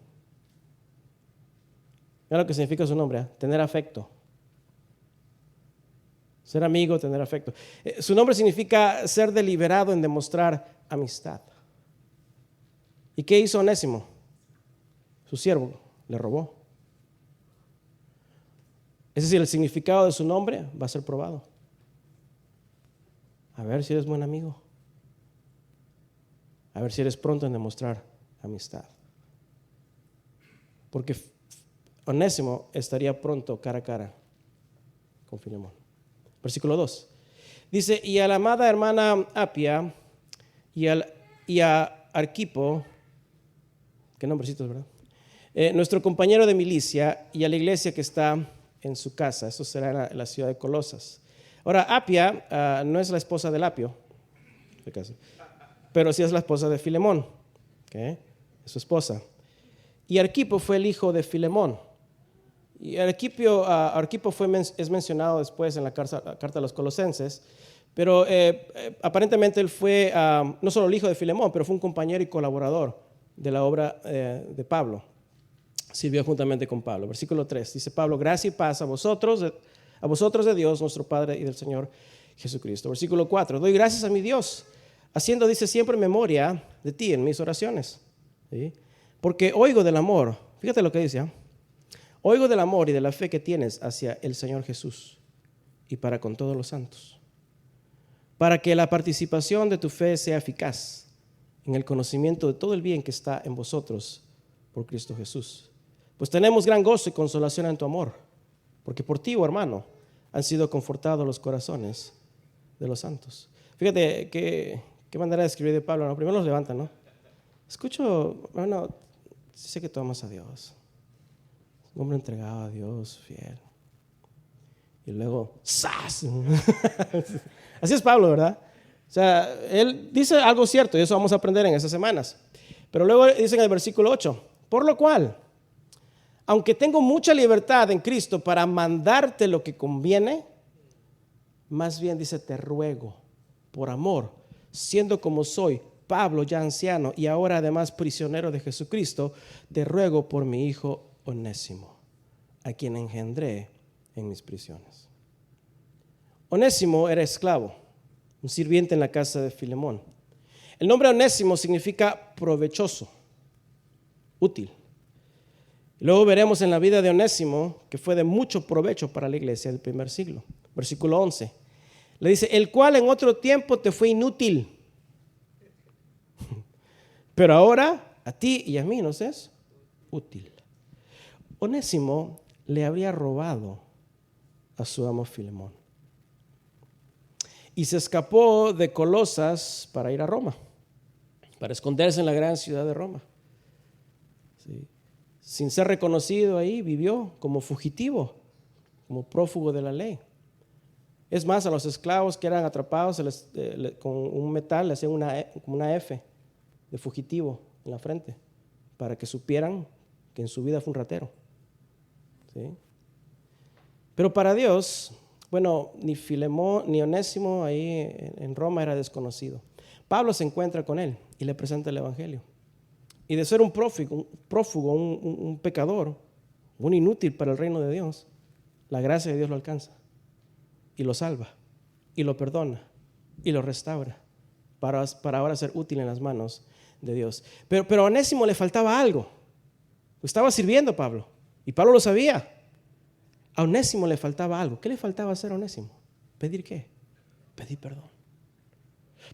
Mira lo que significa su nombre, tener afecto. Ser amigo, tener afecto. Su nombre significa ser deliberado en demostrar amistad. ¿Y qué hizo Onésimo? Su siervo le robó. Es decir, el significado de su nombre va a ser probado. A ver si eres buen amigo. A ver si eres pronto en demostrar amistad. Porque Onésimo estaría pronto cara a cara con Filemón. Versículo 2. Dice: y a la amada hermana Apia y a Arquipo, qué nombrecitos, ¿verdad? Nuestro compañero de milicia, y a la iglesia que está en su casa. Esto será en la ciudad de Colosas. Ahora, Apia no es la esposa de Apio, pero sí es la esposa de Filemón, ¿okay? Es su esposa. Y Arquipo fue el hijo de Filemón. Y Arquipo es mencionado después en la carta a los Colosenses, pero aparentemente él fue no solo el hijo de Filemón, pero fue un compañero y colaborador de la obra de Pablo. Sirvió juntamente con Pablo. Versículo 3, dice Pablo: gracia y paz a vosotros de Dios nuestro Padre y del Señor Jesucristo. Versículo 4, doy gracias a mi Dios, haciendo, dice, siempre memoria de ti en mis oraciones, ¿sí? Porque oigo del amor, fíjate lo que dice, oigo del amor y de la fe que tienes hacia el Señor Jesús y para con todos los santos, para que la participación de tu fe sea eficaz en el conocimiento de todo el bien que está en vosotros por Cristo Jesús. Pues tenemos gran gozo y consolación en tu amor, porque por ti, oh hermano, han sido confortados los corazones de los santos. Fíjate qué manera de escribir de Pablo, ¿no? Primero los levanta, ¿no? Escucho, hermano, sé que tú amas a Dios. Un hombre entregado a Dios, fiel. Y luego, ¡zas! Así es Pablo, ¿verdad? O sea, él dice algo cierto y eso vamos a aprender en estas semanas. Pero luego dice en el versículo 8, por lo cual, aunque tengo mucha libertad en Cristo para mandarte lo que conviene, más bien dice, te ruego, por amor, siendo como soy, Pablo ya anciano y ahora además prisionero de Jesucristo, te ruego por mi hijo Onésimo, a quien engendré en mis prisiones. Onésimo era esclavo, un sirviente en la casa de Filemón. El nombre Onésimo significa provechoso, útil. Luego veremos en la vida de Onésimo que fue de mucho provecho para la iglesia del primer siglo. Versículo 11. Le dice, el cual en otro tiempo te fue inútil, pero ahora a ti y a mí nos es útil. Onésimo le habría robado a su amo Filemón y se escapó de Colosas para ir a Roma, para esconderse en la gran ciudad de Roma. Sí. Sin ser reconocido ahí, vivió como fugitivo, como prófugo de la ley. Es más, a los esclavos que eran atrapados con un metal le hacían como una F de fugitivo en la frente para que supieran que en su vida fue un ratero. ¿Sí? Pero para Dios, bueno, ni Filemón ni Onésimo ahí en Roma era desconocido. Pablo se encuentra con él y le presenta el evangelio. Y de ser un prófugo, un pecador, un inútil para el reino de Dios, la gracia de Dios lo alcanza y lo salva y lo perdona y lo restaura para ahora ser útil en las manos de Dios. Pero a Onésimo le faltaba algo. Estaba sirviendo Pablo y Pablo lo sabía. A Onésimo le faltaba algo. ¿Qué le faltaba hacer a Onésimo? ¿Pedir qué? Pedir perdón.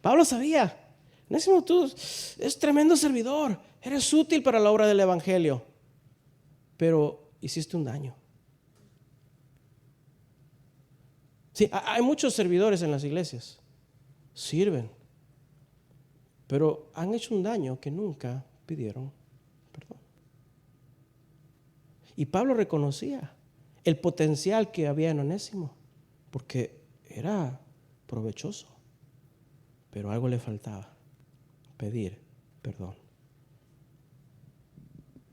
Pablo sabía. Onésimo, tú eres tremendo servidor. Eres útil para la obra del evangelio. Pero hiciste un daño. Sí, hay muchos servidores en las iglesias. Sirven. Pero han hecho un daño que nunca pidieron perdón. Y Pablo reconocía el potencial que había en Onésimo, porque era provechoso, pero algo le faltaba, pedir perdón.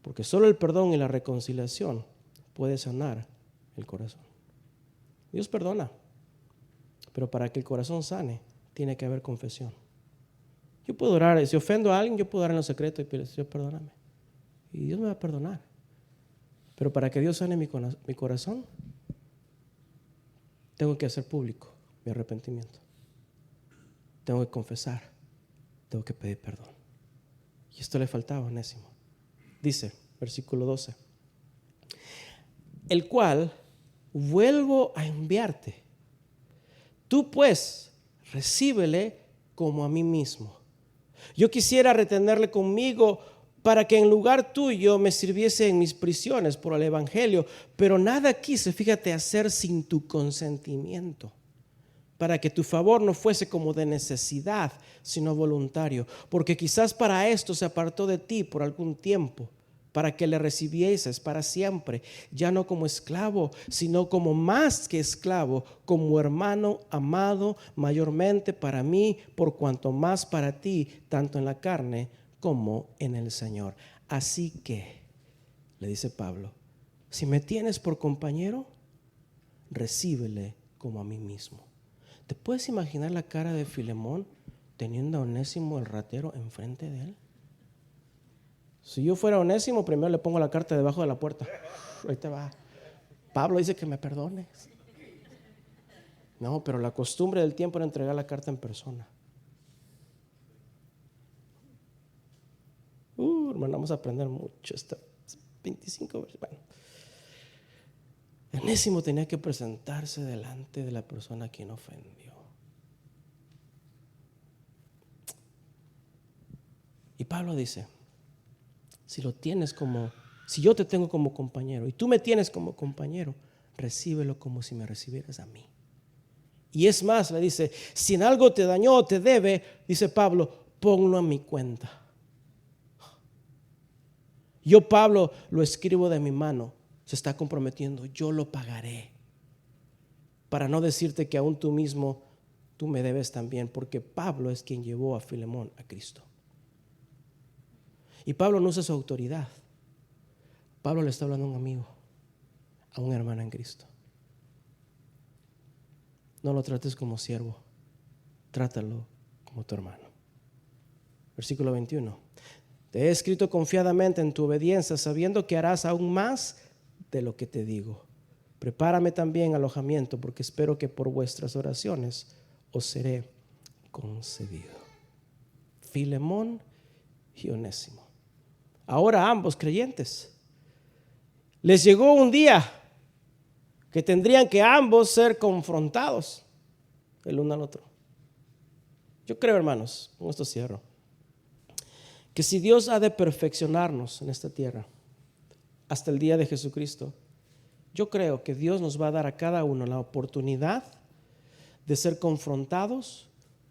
Porque solo el perdón y la reconciliación puede sanar el corazón. Dios perdona, pero para que el corazón sane, tiene que haber confesión. Yo puedo orar, si ofendo a alguien, yo puedo orar en lo secreto y pedir, Señor, perdóname. Y Dios me va a perdonar. Pero para que Dios sane mi corazón, tengo que hacer público mi arrepentimiento. Tengo que confesar, tengo que pedir perdón. Y esto le faltaba a Onésimo. Dice, versículo 12, el cual vuelvo a enviarte. Tú pues, recíbele como a mí mismo. Yo quisiera retenerle conmigo para que en lugar tuyo me sirviese en mis prisiones por el evangelio, pero nada quise, fíjate, hacer sin tu consentimiento, para que tu favor no fuese como de necesidad, sino voluntario, porque quizás para esto se apartó de ti por algún tiempo, para que le recibieses para siempre, ya no como esclavo, sino como más que esclavo, como hermano amado mayormente para mí, por cuanto más para ti, tanto en la carne como en el Señor. Así que, le dice Pablo, si me tienes por compañero, recíbele como a mí mismo. ¿Te puedes imaginar la cara de Filemón teniendo a Onésimo el ratero enfrente de él? Si yo fuera Onésimo, primero le pongo la carta debajo de la puerta. Ahí te va. Pablo dice que me perdones. No, pero la costumbre del tiempo era entregar la carta en persona. Hermano, vamos a aprender mucho. 25 veces. Bueno. Onésimo tenía que presentarse delante de la persona a quien ofendió. Y Pablo dice, si yo te tengo como compañero y tú me tienes como compañero, recíbelo como si me recibieras a mí. Y es más, le dice, si en algo te dañó o te debe, dice Pablo, ponlo a mi cuenta. Yo, Pablo, lo escribo de mi mano. se está comprometiendo, yo lo pagaré. Para no decirte que aún tú mismo, tú me debes también, porque Pablo es quien llevó a Filemón a Cristo. Y Pablo no usa su autoridad. Pablo le está hablando a un amigo, a una hermana en Cristo. No lo trates como siervo, trátalo como tu hermano. Versículo 21. Te he escrito confiadamente en tu obediencia, sabiendo que harás aún más de lo que te digo. Prepárame también alojamiento, porque espero que por vuestras oraciones os seré concedido. Filemón y Onésimo, ahora ambos creyentes. Les llegó un día que tendrían que ambos ser confrontados el uno al otro. Yo creo, hermanos, con esto cierro, que si Dios ha de perfeccionarnos en esta tierra hasta el día de Jesucristo, yo creo que Dios nos va a dar a cada uno la oportunidad de ser confrontados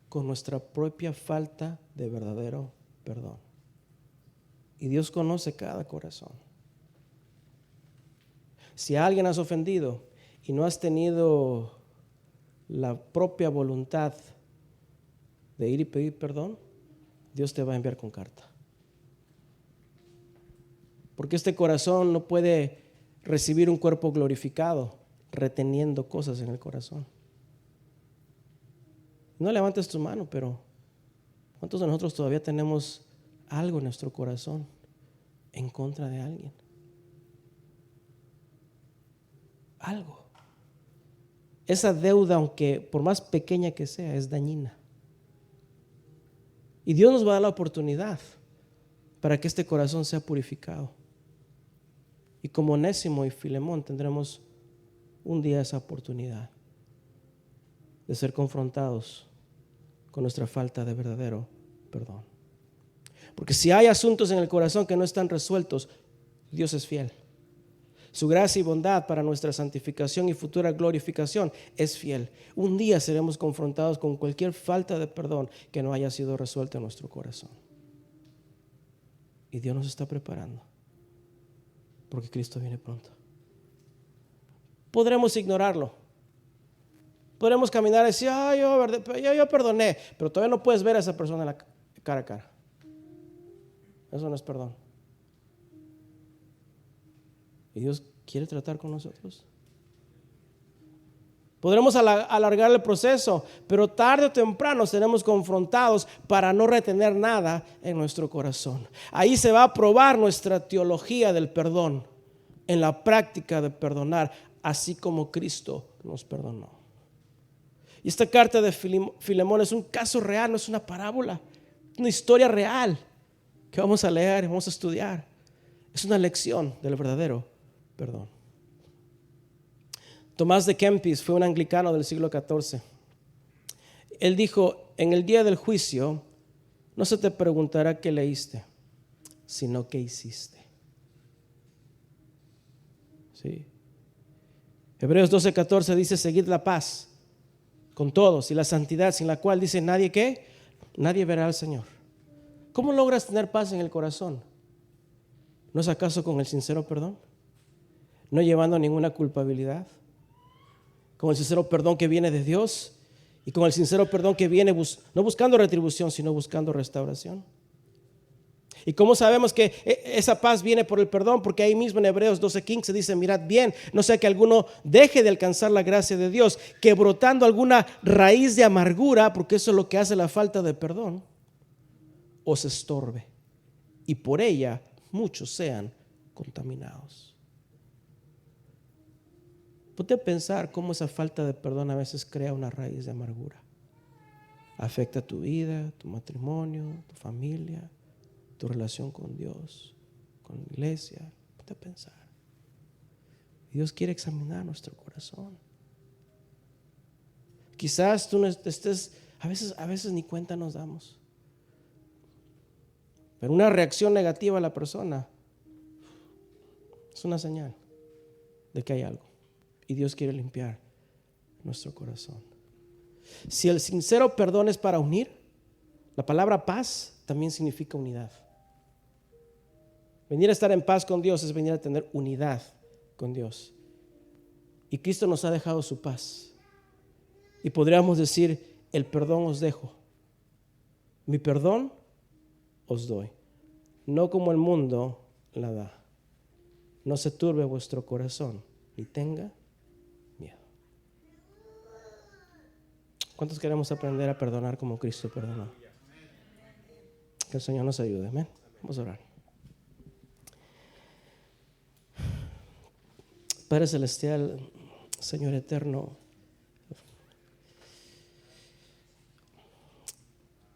con nuestra propia falta de verdadero perdón. Y Dios conoce cada corazón. Si a alguien has ofendido y no has tenido la propia voluntad de ir y pedir perdón, Dios te va a enviar con carta. Porque este corazón no puede recibir un cuerpo glorificado reteniendo cosas en el corazón. No levantes tu mano, pero ¿cuántos de nosotros todavía tenemos algo en nuestro corazón en contra de alguien? Algo. Esa deuda, aunque por más pequeña que sea, es dañina. Y Dios nos va a dar la oportunidad para que este corazón sea purificado. Y como Onésimo y Filemón tendremos un día esa oportunidad de ser confrontados con nuestra falta de verdadero perdón. Porque si hay asuntos en el corazón que no están resueltos, Dios es fiel. Su gracia y bondad para nuestra santificación y futura glorificación es fiel. Un día seremos confrontados con cualquier falta de perdón que no haya sido resuelta en nuestro corazón. Y Dios nos está preparando, porque Cristo viene pronto. Podremos ignorarlo. Podremos caminar y decir, yo perdoné, pero todavía no puedes ver a esa persona en la cara a cara. Eso no es perdón. Y Dios quiere tratar con nosotros. Podremos alargar el proceso, pero tarde o temprano seremos confrontados para no retener nada en nuestro corazón. Ahí se va a probar nuestra teología del perdón, en la práctica de perdonar, así como Cristo nos perdonó. Y esta carta de Filemón es un caso real, no es una parábola, es una historia real que vamos a leer y vamos a estudiar. Es una lección del verdadero perdón. Tomás de Kempis fue un anglicano del siglo XIV. Él dijo, en el día del juicio no se te preguntará qué leíste, sino qué hiciste. ¿Sí? Hebreos 12:14 dice, seguid la paz con todos y la santidad, sin la cual dice nadie ¿qué? Nadie verá al Señor. ¿Cómo logras tener paz en el corazón? ¿No es acaso con el sincero perdón? ¿No llevando ninguna culpabilidad? Con el sincero perdón que viene de Dios y con el sincero perdón que viene no buscando retribución, sino buscando restauración. ¿Y cómo sabemos que esa paz viene por el perdón? Porque ahí mismo en Hebreos 12:15 dice, mirad bien, no sea que alguno deje de alcanzar la gracia de Dios, que brotando alguna raíz de amargura, porque eso es lo que hace la falta de perdón, os estorbe y por ella muchos sean contaminados. Ponte a pensar cómo esa falta de perdón a veces crea una raíz de amargura. Afecta tu vida, tu matrimonio, tu familia, tu relación con Dios, con la iglesia. Ponte a pensar. Dios quiere examinar nuestro corazón. Quizás tú no estés, a veces ni cuenta nos damos. Pero una reacción negativa a la persona es una señal de que hay algo. Y Dios quiere limpiar nuestro corazón. Si el sincero perdón es para unir, la palabra paz también significa unidad. Venir a estar en paz con Dios es venir a tener unidad con Dios. Y Cristo nos ha dejado su paz. Y podríamos decir, el perdón os dejo. Mi perdón os doy. No como el mundo la da. No se turbe vuestro corazón, ni tenga miedo. ¿Cuántos queremos aprender a perdonar como Cristo perdonó? Que el Señor nos ayude. Amén. Vamos a orar. Padre Celestial, Señor eterno,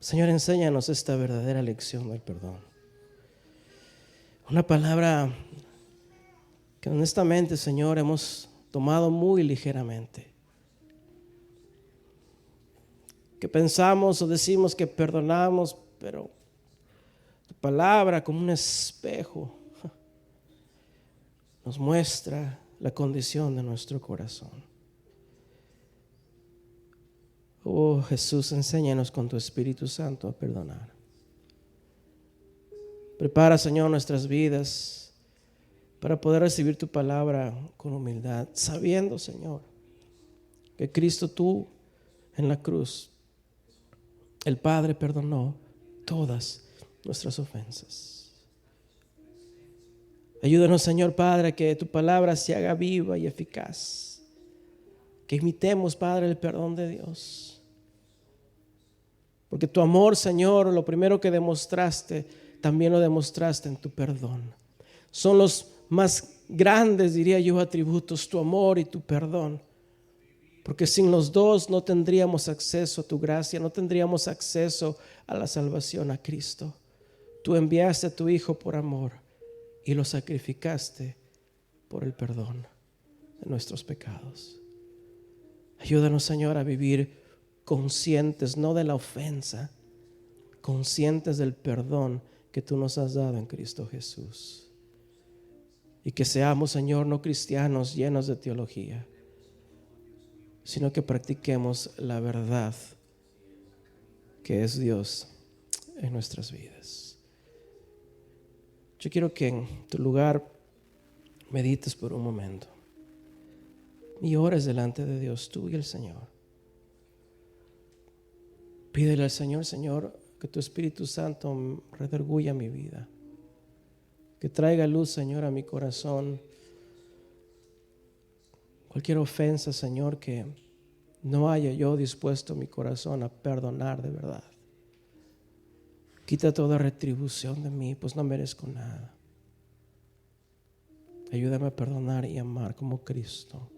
Señor, enséñanos esta verdadera lección del perdón. Una palabra que honestamente, Señor, hemos tomado muy ligeramente. Que pensamos o decimos que perdonamos, pero tu palabra como un espejo nos muestra la condición de nuestro corazón. Oh Jesús, enséñanos con tu Espíritu Santo a perdonar. Prepara, Señor, nuestras vidas para poder recibir tu palabra con humildad, sabiendo, Señor, que Cristo tú en la cruz, el Padre perdonó todas nuestras ofensas. Ayúdanos, Señor Padre, que tu palabra se haga viva y eficaz. Que imitemos, Padre, el perdón de Dios. Porque tu amor, Señor, lo primero que demostraste, también lo demostraste en tu perdón. Son los más grandes, diría yo, atributos, tu amor y tu perdón. Porque sin los dos no tendríamos acceso a tu gracia, no tendríamos acceso a la salvación, a Cristo. Tú enviaste a tu Hijo por amor y lo sacrificaste por el perdón de nuestros pecados. Ayúdanos, Señor, a vivir conscientes, no de la ofensa, conscientes del perdón que tú nos has dado en Cristo Jesús. Y que seamos, Señor, no cristianos llenos de teología, sino que practiquemos la verdad que es Dios en nuestras vidas. Yo quiero que en tu lugar medites por un momento y ores delante de Dios, tú y el Señor. Pídele al Señor, Señor, que tu Espíritu Santo redarguya mi vida, que traiga luz, Señor, a mi corazón. Cualquier ofensa, Señor, que no haya yo dispuesto mi corazón a perdonar de verdad. Quita toda retribución de mí, pues no merezco nada. Ayúdame a perdonar y amar como Cristo.